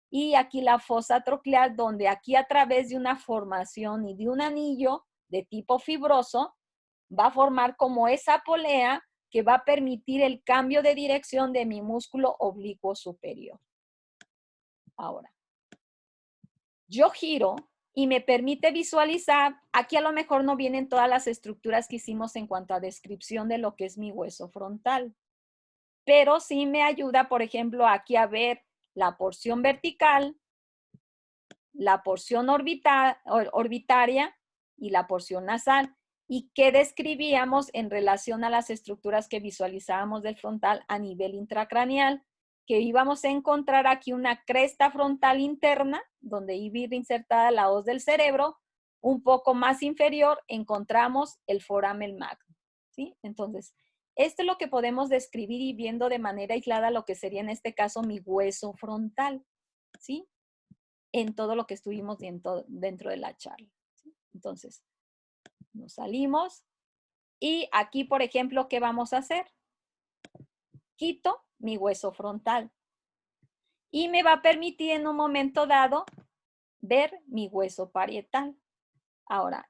y aquí la fosa troclear, donde aquí a través de una formación y de un anillo de tipo fibroso, va a formar como esa polea que va a permitir el cambio de dirección de mi músculo oblicuo superior. Ahora, yo giro y me permite visualizar, aquí a lo mejor no vienen todas las estructuras que hicimos en cuanto a descripción de lo que es mi hueso frontal, pero sí me ayuda, por ejemplo, aquí a ver la porción vertical, la porción orbitaria y la porción nasal. ¿Y qué describíamos en relación a las estructuras que visualizábamos del frontal a nivel intracraneal? Que íbamos a encontrar aquí una cresta frontal interna, donde iba a ir insertada la hoz del cerebro. Un poco más inferior encontramos el foramen magno, ¿sí? Entonces, esto es lo que podemos describir y viendo de manera aislada lo que sería en este caso mi hueso frontal, ¿sí? En todo lo que estuvimos dentro de la charla, ¿sí? Entonces, nos salimos y aquí, por ejemplo, ¿qué vamos a hacer? Quito mi hueso frontal y me va a permitir en un momento dado ver mi hueso parietal. Ahora,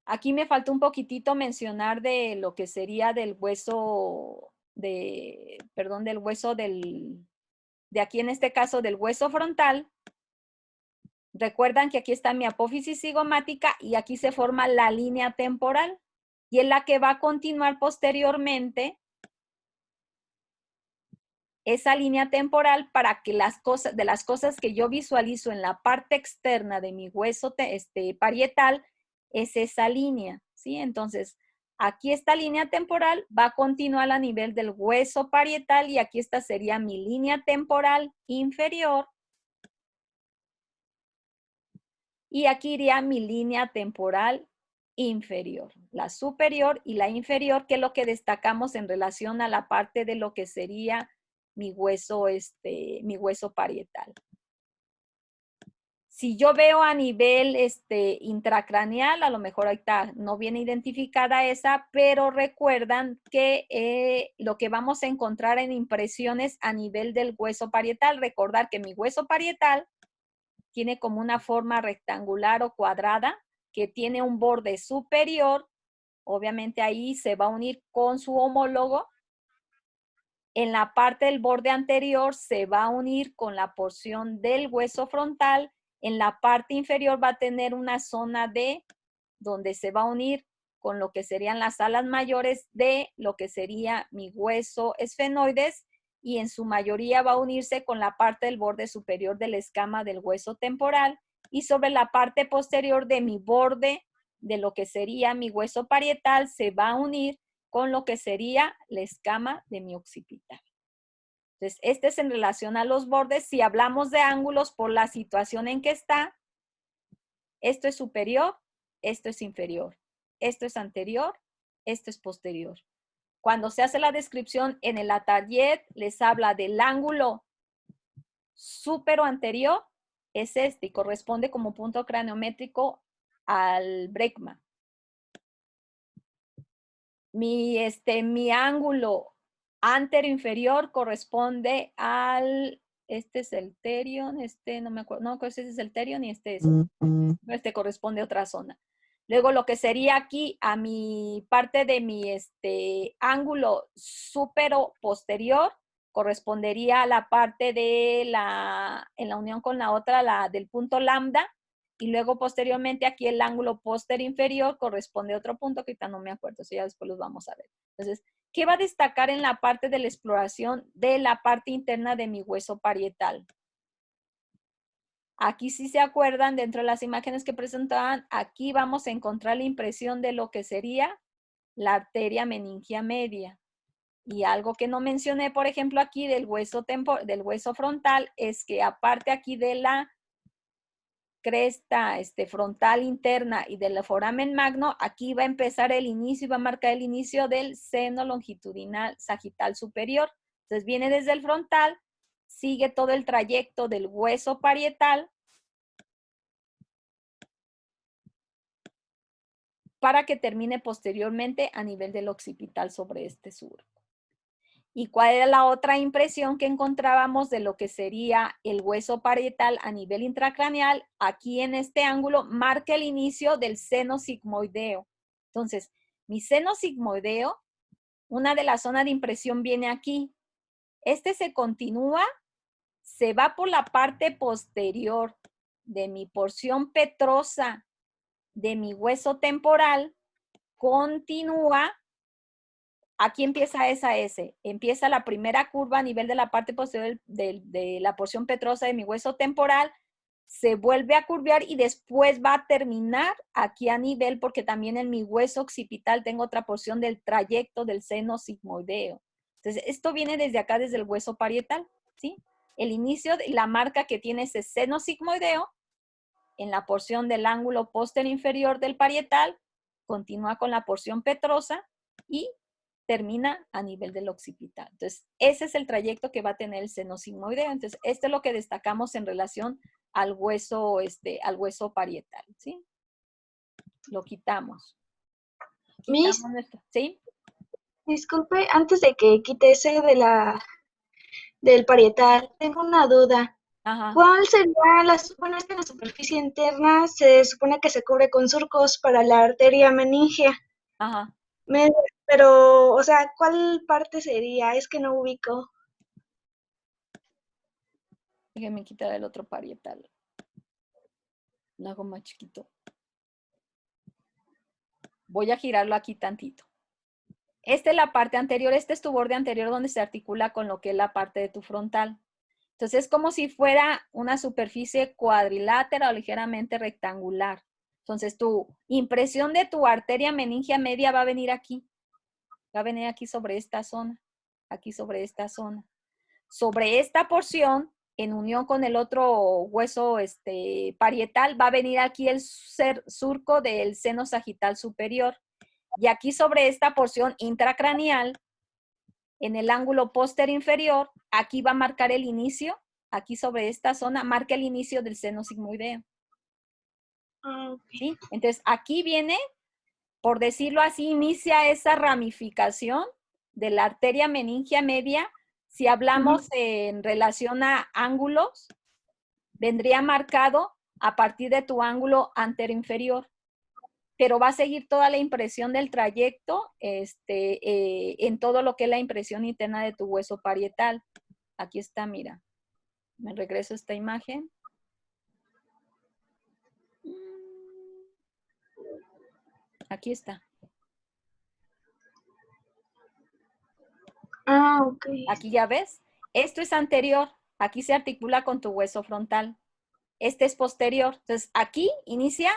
aquí me faltó un poquitito mencionar de lo que sería del hueso, perdón, del hueso de aquí en este caso del hueso frontal. Recuerdan que aquí está mi apófisis cigomática y aquí se forma la línea temporal y es la que va a continuar posteriormente esa línea temporal para que las cosas que yo visualizo en la parte externa de mi hueso parietal es esa línea, ¿sí? Entonces, aquí esta línea temporal va a continuar a nivel del hueso parietal y aquí esta sería mi línea temporal inferior. Y aquí iría mi línea temporal inferior, la superior y la inferior, que es lo que destacamos en relación a la parte de lo que sería mi hueso parietal. Si yo veo a nivel intracraneal, a lo mejor ahorita no viene identificada esa, pero recuerdan que lo que vamos a encontrar en impresiones a nivel del hueso parietal, recordar que mi hueso parietal tiene como una forma rectangular o cuadrada que tiene un borde superior. Obviamente ahí se va a unir con su homólogo. En la parte del borde anterior se va a unir con la porción del hueso frontal. En la parte inferior va a tener una zona D donde se va a unir con lo que serían las alas mayores de lo que sería mi hueso esfenoides y en su mayoría va a unirse con la parte del borde superior de la escama del hueso temporal y sobre la parte posterior de mi borde de lo que sería mi hueso parietal se va a unir con lo que sería la escama de mi occipital. Entonces, este es en relación a los bordes. Si hablamos de ángulos por la situación en que está, esto es superior, esto es inferior, esto es anterior, esto es posterior. Cuando se hace la descripción en el Atelier, les habla del ángulo supero anterior, es este y corresponde como punto craniométrico al brecma. Mi ángulo anteroinferior corresponde al, este es el terion, no me acuerdo, no, este es el terion y este es, este corresponde a otra zona. Luego lo que sería aquí a mi parte de mi ángulo supero posterior correspondería a la parte de en la unión con la otra, la del punto lambda, y luego posteriormente aquí el ángulo posterior inferior corresponde a otro punto que ahorita no me acuerdo, eso ya después los vamos a ver. Entonces, ¿qué va a destacar en la parte de la exploración de la parte interna de mi hueso parietal? Aquí si se acuerdan, dentro de las imágenes que presentaban, aquí vamos a encontrar la impresión de lo que sería la arteria meningia media. Y algo que no mencioné, por ejemplo, aquí del hueso frontal, es que aparte aquí de la cresta frontal interna y del foramen magno, aquí va a empezar el inicio y va a marcar el inicio del seno longitudinal sagital superior. Entonces viene desde el frontal, sigue todo el trayecto del hueso parietal para que termine posteriormente a nivel del occipital sobre este surco. ¿Y cuál era la otra impresión que encontrábamos de lo que sería el hueso parietal a nivel intracraneal? Aquí en este ángulo marca el inicio del seno sigmoideo. Entonces, mi seno sigmoideo, una de las zonas de impresión viene aquí. Este se continúa, se va por la parte posterior de mi porción petrosa de mi hueso temporal, continúa. Aquí empieza esa S, empieza la primera curva a nivel de la parte posterior de la porción petrosa de mi hueso temporal, se vuelve a curvear y después va a terminar aquí a nivel, porque también en mi hueso occipital tengo otra porción del trayecto del seno sigmoideo. Entonces, esto viene desde acá, desde el hueso parietal, ¿sí? El inicio de la marca que tiene ese seno sigmoideo en la porción del ángulo posterior inferior del parietal, continúa con la porción petrosa y termina a nivel del occipital. Entonces, ese es el trayecto que va a tener el seno sigmoideo. Entonces, esto es lo que destacamos en relación al hueso parietal, ¿sí? Lo quitamos. Miss, ¿Sí? disculpe, antes de que quite ese de del parietal. Tengo una duda. Ajá, ¿Cuál sería bueno, es que la superficie interna se supone que se cubre con surcos para la arteria meningea? ajá. Pero, o sea, ¿cuál parte sería? Es que no ubico. Déjame quitar el otro parietal. Lo hago más chiquito. Voy a girarlo aquí tantito. Esta es la parte anterior, este es tu borde anterior donde se articula con lo que es la parte de tu frontal. Entonces es como si fuera una superficie cuadrilátera o ligeramente rectangular. Entonces tu impresión de tu arteria meningea media va a venir aquí. Va a venir aquí sobre esta zona. Aquí sobre esta zona. Sobre esta porción, en unión con el otro hueso parietal, va a venir aquí el surco del seno sagital superior. Y aquí sobre esta porción intracraneal, en el ángulo póster inferior, aquí va a marcar el inicio, aquí sobre esta zona, marca el inicio del seno sigmoideo. ¿Sí? Entonces, aquí viene, por decirlo así, inicia esa ramificación de la arteria meningea media. Si hablamos en relación a ángulos, vendría marcado a partir de tu ángulo anteroinferior. Pero va a seguir toda la impresión del trayecto en todo lo que es la impresión interna de tu hueso parietal. Aquí está, mira. Me regreso a esta imagen. Aquí está. Ok. Aquí ya ves. Esto es anterior. Aquí se articula con tu hueso frontal. Este es posterior. Entonces, aquí inicia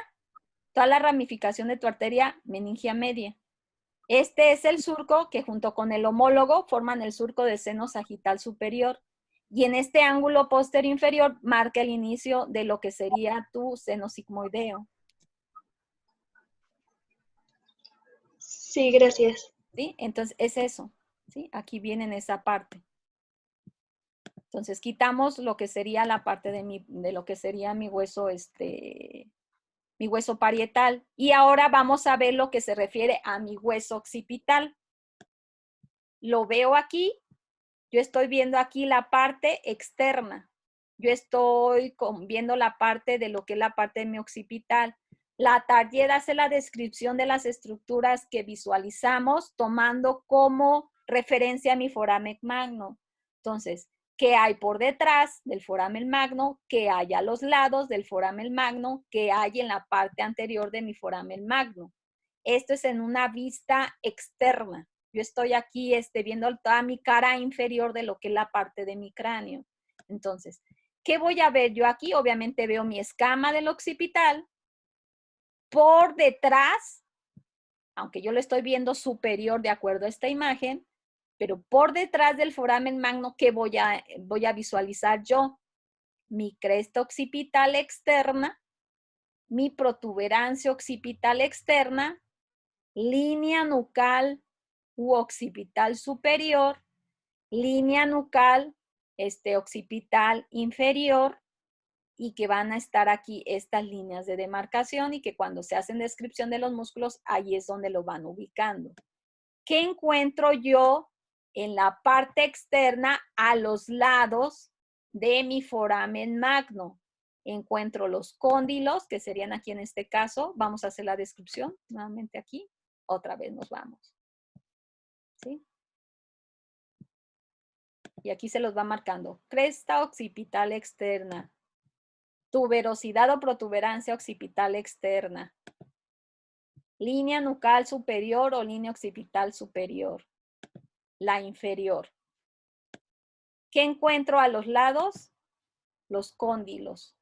toda la ramificación de tu arteria meningea media. Este es el surco que junto con el homólogo forman el surco del seno sagital superior. Y en este ángulo posterior inferior marca el inicio de lo que sería tu seno sigmoideo. Sí, gracias. ¿Sí? Entonces es eso. ¿Sí? Aquí viene en esa parte. Entonces quitamos lo que sería la parte de lo que sería mi hueso, mi hueso parietal. Y ahora vamos a ver lo que se refiere a mi hueso occipital. Lo veo aquí. Yo estoy viendo aquí la parte externa. Yo estoy viendo la parte de lo que es la parte de mi occipital. La Tardieu hace la descripción de las estructuras que visualizamos tomando como referencia mi foramen magno. Entonces, ¿qué hay por detrás del foramen magno? ¿Qué hay a los lados del foramen magno? ¿Qué hay en la parte anterior de mi foramen magno? Esto es en una vista externa. Yo estoy aquí viendo toda mi cara inferior de lo que es la parte de mi cráneo. Entonces, ¿qué voy a ver yo aquí? Obviamente veo mi escama del occipital. Por detrás, aunque yo lo estoy viendo superior de acuerdo a esta imagen, pero por detrás del foramen magno, ¿qué voy a visualizar yo? Mi cresta occipital externa, mi protuberancia occipital externa, línea nucal u occipital superior, línea nucal, occipital inferior, y que van a estar aquí estas líneas de demarcación y que cuando se hacen descripción de los músculos, ahí es donde lo van ubicando. ¿Qué encuentro yo en la parte externa a los lados de mi foramen magno? Encuentro los cóndilos, que serían aquí en este caso. Vamos a hacer la descripción nuevamente aquí. Otra vez nos vamos. ¿Sí? Y aquí se los va marcando. Cresta occipital externa. Tuberosidad o protuberancia occipital externa. Línea nucal superior o línea occipital superior. La inferior. ¿Qué encuentro a los lados? Los cóndilos.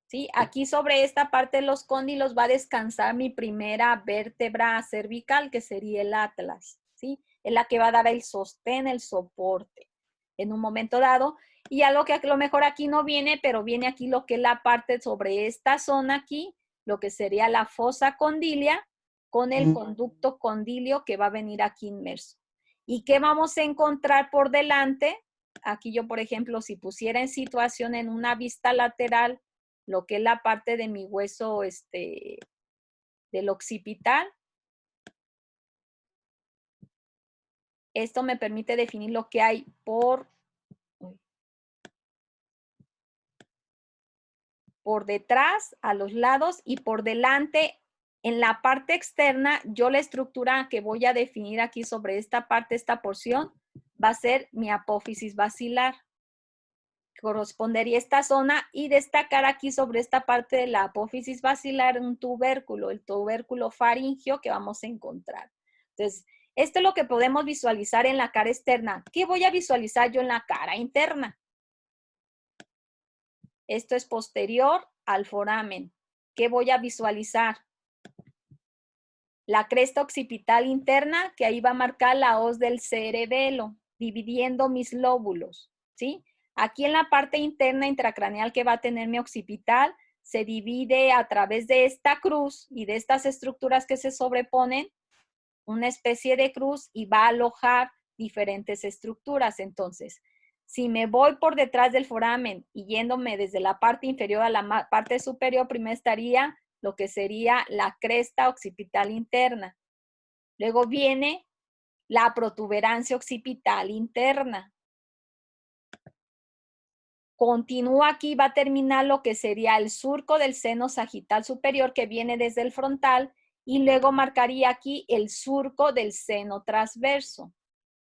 ¿Sí? Aquí sobre esta parte de los cóndilos va a descansar mi primera vértebra cervical, que sería el atlas. ¿Sí? Es la que va a dar el sostén, el soporte en un momento dado. Y algo que a lo mejor aquí no viene, pero viene aquí lo que es la parte sobre esta zona aquí, lo que sería la fosa condilia con el conducto condilio que va a venir aquí inmerso. ¿Y qué vamos a encontrar por delante? Aquí yo, por ejemplo, si pusiera en situación en una vista lateral, lo que es la parte de mi hueso del occipital, esto me permite definir lo que hay por por detrás, a los lados y por delante. En la parte externa, yo la estructura que voy a definir aquí sobre esta parte, esta porción, va a ser mi apófisis basilar. Correspondería a esta zona y destacar aquí sobre esta parte de la apófisis basilar un tubérculo, el tubérculo faríngeo que vamos a encontrar. Entonces, esto es lo que podemos visualizar en la cara externa. ¿Qué voy a visualizar yo en la cara interna? Esto es posterior al foramen. ¿Qué voy a visualizar? La cresta occipital interna, que ahí va a marcar la hoz del cerebelo, dividiendo mis lóbulos, ¿sí? Aquí en la parte interna intracraneal que va a tener mi occipital, se divide a través de esta cruz y de estas estructuras que se sobreponen, una especie de cruz, y va a alojar diferentes estructuras. Entonces, si me voy por detrás del foramen y yéndome desde la parte inferior a la parte superior, primero estaría lo que sería la cresta occipital interna. Luego viene la protuberancia occipital interna. Continúa aquí, va a terminar lo que sería el surco del seno sagital superior que viene desde el frontal y luego marcaría aquí el surco del seno transverso,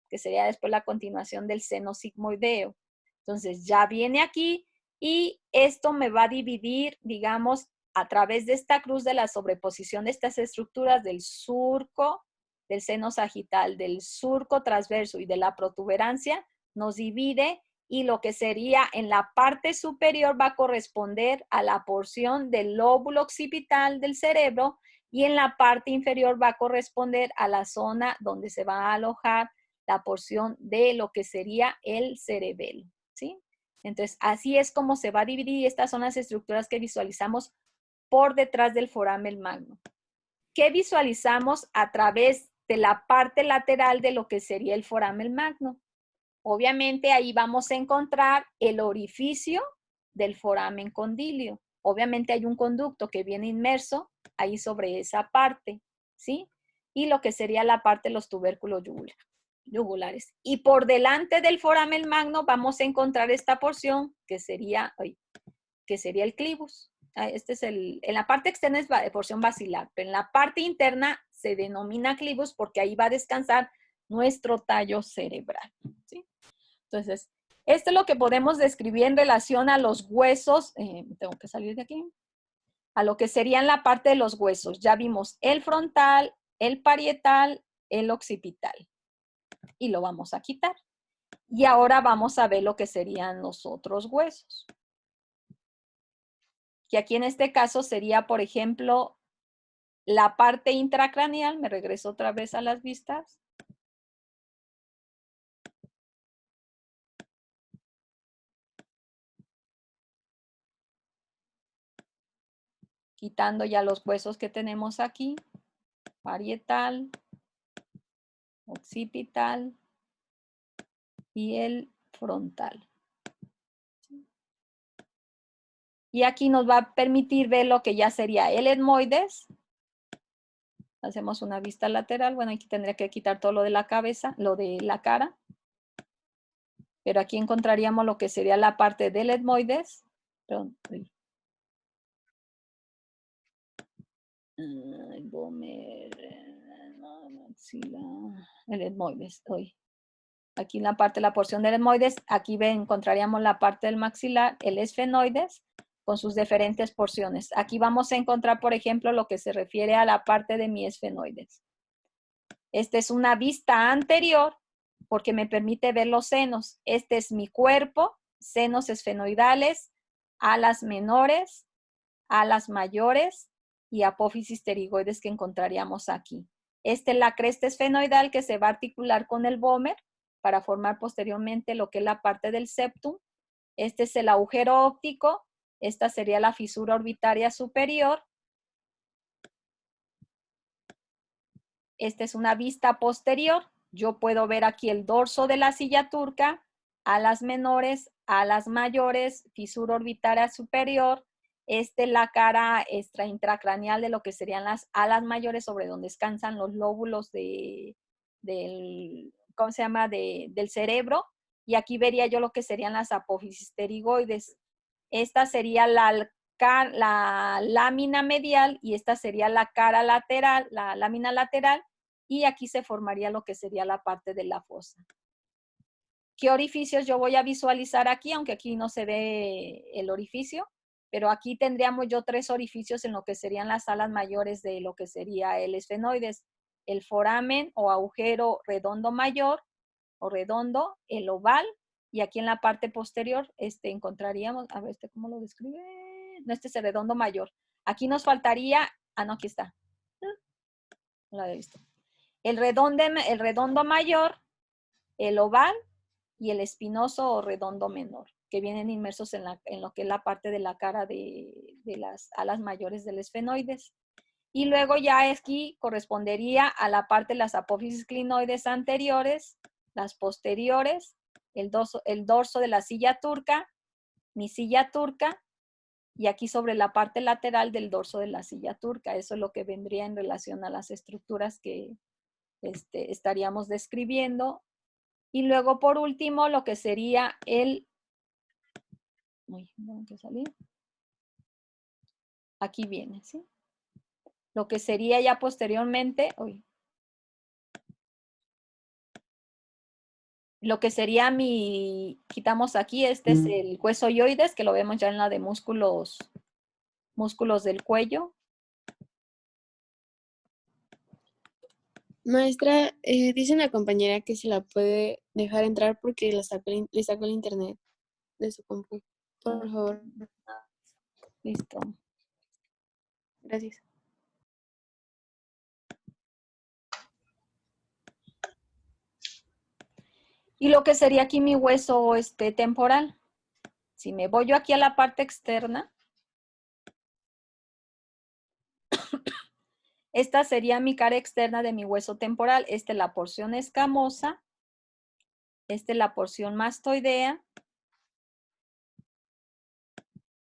que sería después la continuación del seno sigmoideo. Entonces ya viene aquí y esto me va a dividir, digamos, a través de esta cruz de la sobreposición de estas estructuras del surco del seno sagital, del surco transverso y de la protuberancia, nos divide. Y lo que sería en la parte superior va a corresponder a la porción del lóbulo occipital del cerebro y en la parte inferior va a corresponder a la zona donde se va a alojar la porción de lo que sería el cerebelo, ¿sí? Entonces, así es como se va a dividir y estas son las estructuras que visualizamos por detrás del foramen magno. ¿Qué visualizamos a través de la parte lateral de lo que sería el foramen magno? Obviamente ahí vamos a encontrar el orificio del foramen condilio. Obviamente hay un conducto que viene inmerso ahí sobre esa parte, ¿sí? Y lo que sería la parte de los tubérculos yugulares. Y por delante del foramen magno vamos a encontrar esta porción que sería el clivus. Este es en la parte externa es porción basilar, pero en la parte interna se denomina clivus porque ahí va a descansar nuestro tallo cerebral, ¿sí? Entonces, esto es lo que podemos describir en relación a los huesos. Tengo que salir de aquí. A lo que serían la parte de los huesos. Ya vimos el frontal, el parietal, el occipital. Y lo vamos a quitar. Y ahora vamos a ver lo que serían los otros huesos. Que aquí en este caso sería, por ejemplo, la parte intracraneal. Me regreso otra vez a las vistas. Quitando ya los huesos que tenemos aquí, parietal, occipital y el frontal. Y aquí nos va a permitir ver lo que ya sería el etmoides. Hacemos una vista lateral. Bueno, aquí tendría que quitar todo lo de la cabeza, lo de la cara. Pero aquí encontraríamos lo que sería la parte del etmoides. Perdón. El etmoides, aquí en la parte de la porción del etmoides, aquí encontraríamos la parte del maxilar, el esfenoides, con sus diferentes porciones. Aquí vamos a encontrar, por ejemplo, lo que se refiere a la parte de mi esfenoides. Esta es una vista anterior porque me permite ver los senos. Este es mi cuerpo, senos esfenoidales, alas menores, alas mayores y apófisis pterigoides que encontraríamos aquí. Esta es la cresta esfenoidal que se va a articular con el vómer para formar posteriormente lo que es la parte del septum. Este es el agujero óptico. Esta sería la fisura orbitaria superior. Esta es una vista posterior. Yo puedo ver aquí el dorso de la silla turca, alas menores, alas mayores, fisura orbitaria superior. Esta es la cara intracraneal de lo que serían las alas mayores sobre donde descansan los lóbulos del cerebro. Y aquí vería yo lo que serían las apófisis pterigoides. Esta sería la lámina medial y esta sería la cara lateral, la lámina lateral, y aquí se formaría lo que sería la parte de la fosa. ¿Qué orificios yo voy a visualizar aquí? Aunque aquí no se ve el orificio, pero aquí tendríamos yo 3 orificios en lo que serían las alas mayores de lo que sería el esfenoides. El foramen o agujero redondo mayor o redondo, el oval, y aquí en la parte posterior encontraríamos, a ver, ¿cómo lo describe? No, este es el redondo mayor. Aquí nos faltaría, no, aquí está. No lo había visto. El redondo mayor, el oval y el espinoso o redondo menor, que vienen inmersos en lo que es la parte de la cara de las alas mayores del esfenoides. Y luego ya aquí correspondería a la parte de las apófisis clinoides anteriores, las posteriores, el dorso de la silla turca, mi silla turca, y aquí sobre la parte lateral del dorso de la silla turca. Eso es lo que vendría en relación a las estructuras que estaríamos describiendo. Y luego, por último, lo que sería aquí viene, ¿sí? Lo que sería ya posteriormente, lo que sería quitamos aquí, este es el hueso ioides, que lo vemos ya en la de músculos del cuello. Maestra, dice una compañera que se la puede dejar entrar porque le sacó el internet de su compu. Por favor. Listo. Gracias. Y lo que sería aquí mi hueso temporal. Si me voy yo aquí a la parte externa, esta sería mi cara externa de mi hueso temporal. Esta es la porción escamosa. Esta es la porción mastoidea.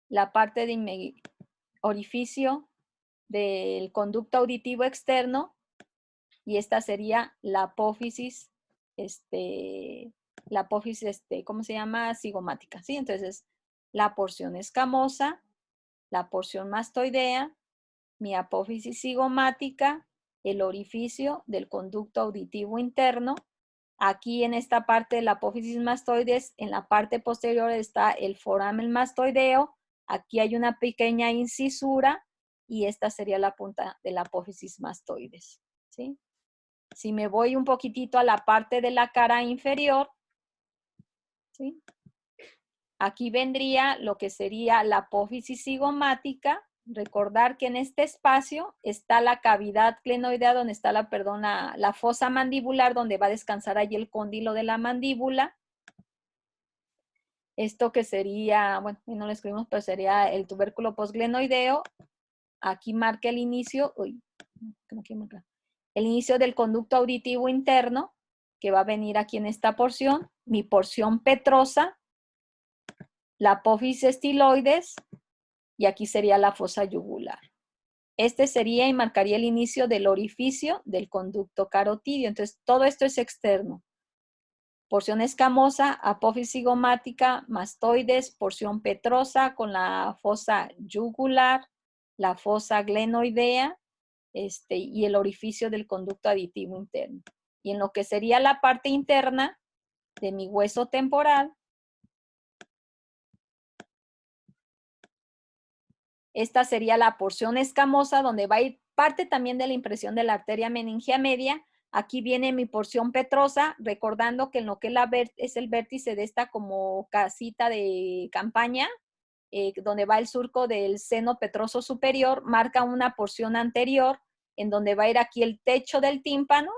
La parte de mi orificio del conducto auditivo externo. Y esta sería la apófisis, ¿cómo se llama? Cigomática, ¿sí? Entonces, la porción escamosa, la porción mastoidea, mi apófisis cigomática, el orificio del conducto auditivo interno. Aquí en esta parte de la apófisis mastoides, en la parte posterior está el foramen mastoideo. Aquí hay una pequeña incisura y esta sería la punta de la apófisis mastoides, ¿sí? Si me voy un poquitito a la parte de la cara inferior, ¿sí? Aquí vendría lo que sería la apófisis cigomática. Recordar que en este espacio está la cavidad glenoidea, donde está la fosa mandibular, donde va a descansar ahí el cóndilo de la mandíbula. Esto que sería, bueno, no lo escribimos, pero sería el tubérculo postglenoideo. Aquí marca el inicio, el inicio del conducto auditivo interno, que va a venir aquí en esta porción, mi porción petrosa, la apófisis estiloides, y aquí sería la fosa yugular. Este sería y marcaría el inicio del orificio del conducto carotidio. Entonces, todo esto es externo. Porción escamosa, apófisis cigomática, mastoides, porción petrosa con la fosa yugular, la fosa glenoidea, y el orificio del conducto auditivo interno. Y en lo que sería la parte interna de mi hueso temporal, esta sería la porción escamosa donde va a ir parte también de la impresión de la arteria meningia media. Aquí viene mi porción petrosa, recordando que en lo que es el vértice de esta como casita de campaña, donde va el surco del seno petroso superior, marca una porción anterior en donde va a ir aquí el techo del tímpano,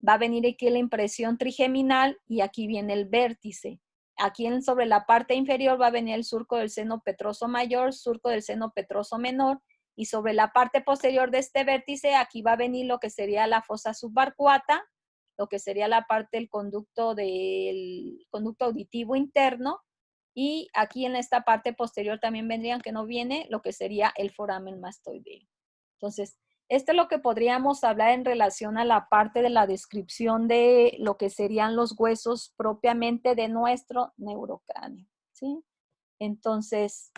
va a venir aquí la impresión trigeminal y aquí viene el vértice. Aquí sobre la parte inferior va a venir el surco del seno petroso mayor, surco del seno petroso menor, y sobre la parte posterior de este vértice, aquí va a venir lo que sería la fosa subarcuata, lo que sería la parte del conducto auditivo interno, y aquí en esta parte posterior también vendrían, que no viene, lo que sería el foramen mastoideo. Entonces, esto es lo que podríamos hablar en relación a la parte de la descripción de lo que serían los huesos propiamente de nuestro neurocráneo, ¿sí? Entonces,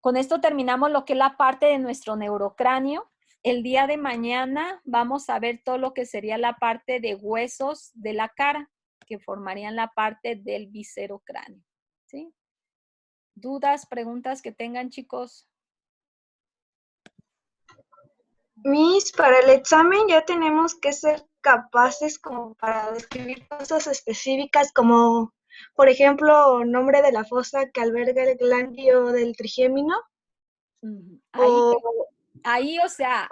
Con esto terminamos lo que es la parte de nuestro neurocráneo. El día de mañana vamos a ver todo lo que sería la parte de huesos de la cara, que formarían la parte del viscerocráneo. ¿Sí? ¿Dudas, preguntas que tengan, chicos? Miss, para el examen ya tenemos que ser capaces como para describir cosas específicas como, por ejemplo, nombre de la fosa que alberga el ganglio del trigémino. Ahí, o sea,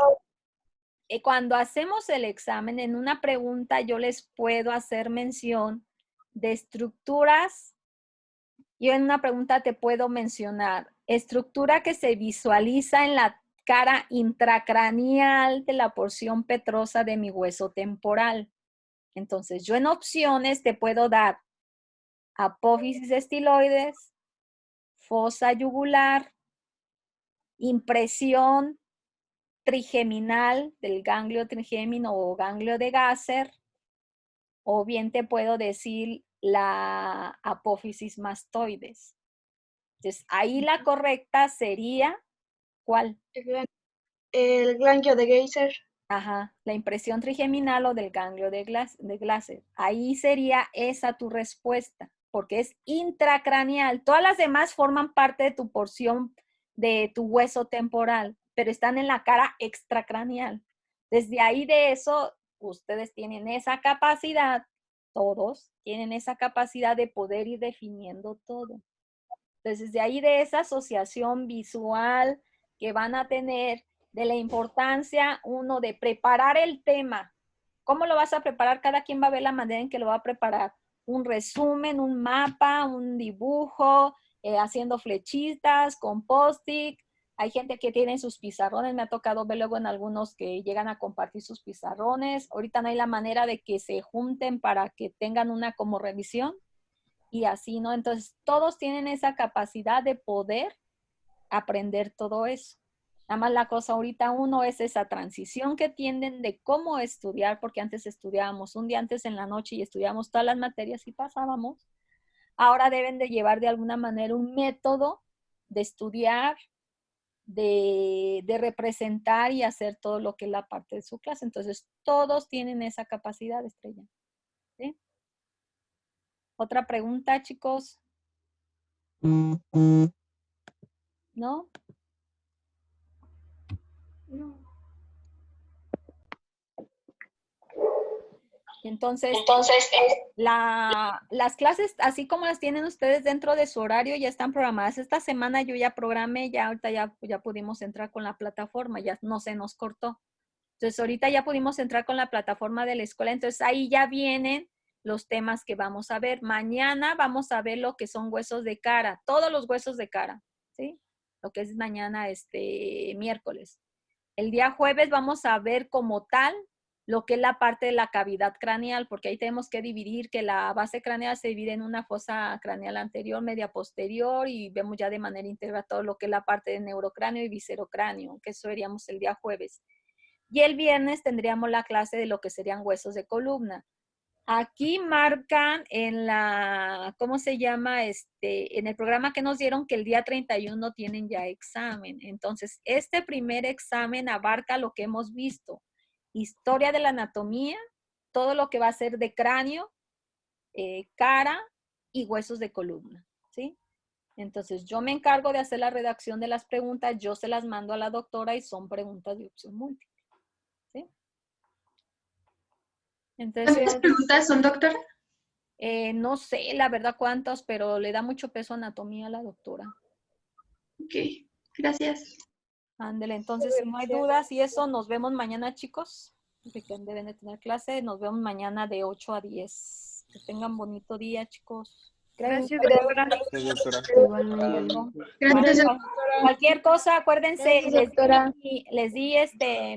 cuando hacemos el examen, en una pregunta yo les puedo hacer mención de estructuras. Yo en una pregunta te puedo mencionar estructura que se visualiza en la cara intracraneal de la porción petrosa de mi hueso temporal. Entonces, yo en opciones te puedo dar apófisis estiloides, fosa yugular, impresión trigeminal del ganglio trigémino o ganglio de Gasser, o bien te puedo decir la apófisis mastoides. Entonces, ahí la correcta sería, ¿cuál? El ganglio de Geyser. Ajá, la impresión trigeminal o del ganglio de Glasser. Ahí sería esa tu respuesta, porque es intracraneal. Todas las demás forman parte de tu porción de tu hueso temporal, pero están en la cara extracraneal. Desde ahí de eso, ustedes tienen esa capacidad, todos tienen esa capacidad de poder ir definiendo todo. Entonces, de ahí de esa asociación visual que van a tener, de la importancia, uno, de preparar el tema. ¿Cómo lo vas a preparar? Cada quien va a ver la manera en que lo va a preparar. Un resumen, un mapa, un dibujo, haciendo flechitas, con post-it. Hay gente que tiene sus pizarrones. Me ha tocado ver luego en algunos que llegan a compartir sus pizarrones. Ahorita no hay la manera de que se junten para que tengan una como revisión. Y así, ¿no? Entonces, todos tienen esa capacidad de poder aprender todo eso. Nada más la cosa ahorita uno es esa transición que tienden de cómo estudiar, porque antes estudiábamos un día antes en la noche y estudiábamos todas las materias y pasábamos. Ahora deben de llevar de alguna manera un método de estudiar, de representar y hacer todo lo que es la parte de su clase. Entonces, todos tienen esa capacidad, Estrella. ¿Sí? ¿Otra pregunta, chicos? ¿No? Entonces las clases, así como las tienen ustedes dentro de su horario, ya están programadas. Esta semana yo ya programé, ya ahorita ya pudimos entrar con la plataforma, ya no se nos cortó. Entonces, ahorita ya pudimos entrar con la plataforma de la escuela. Entonces, ahí ya vienen los temas que vamos a ver. Mañana vamos a ver lo que son huesos de cara, todos los huesos de cara, ¿sí? Lo que es mañana, miércoles. El día jueves vamos a ver como tal lo que es la parte de la cavidad craneal, porque ahí tenemos que dividir que la base craneal se divide en una fosa craneal anterior, media posterior, y vemos ya de manera íntegra todo lo que es la parte de neurocráneo y viscerocráneo, que eso veríamos el día jueves. Y el viernes tendríamos la clase de lo que serían huesos de columna. Aquí marcan en la, ¿cómo se llama? En el programa que nos dieron que el día 31 tienen ya examen. Entonces, este primer examen abarca lo que hemos visto. Historia de la anatomía, todo lo que va a ser de cráneo, cara y huesos de columna, ¿sí? Entonces, yo me encargo de hacer la redacción de las preguntas, yo se las mando a la doctora y son preguntas de opción múltiple. Entonces, ¿cuántas preguntas son, doctora? No sé la verdad cuántos, pero le da mucho peso a anatomía a la doctora. Ok, gracias. Ándele, entonces si no hay dudas y eso, nos vemos mañana, chicos. Que deben de tener clase, nos vemos mañana de 8 a 10. Que tengan bonito día, chicos. Gracias, doctora. Gracias. Cualquier cosa, acuérdense, Gracias, doctora. les di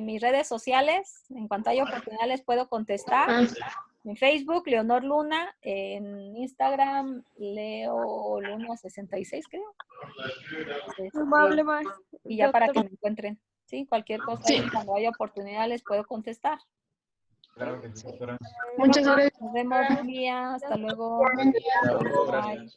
mis redes sociales. En cuanto haya oportunidad les puedo contestar. En Facebook, Leonor Luna. En Instagram, Leo Luna 66, creo. Amable más. Y ya para que me encuentren. Sí, cualquier cosa, Sí. cuando haya oportunidad les puedo contestar. Muchas gracias. Nos vemos, buen día. Hasta luego. Bye.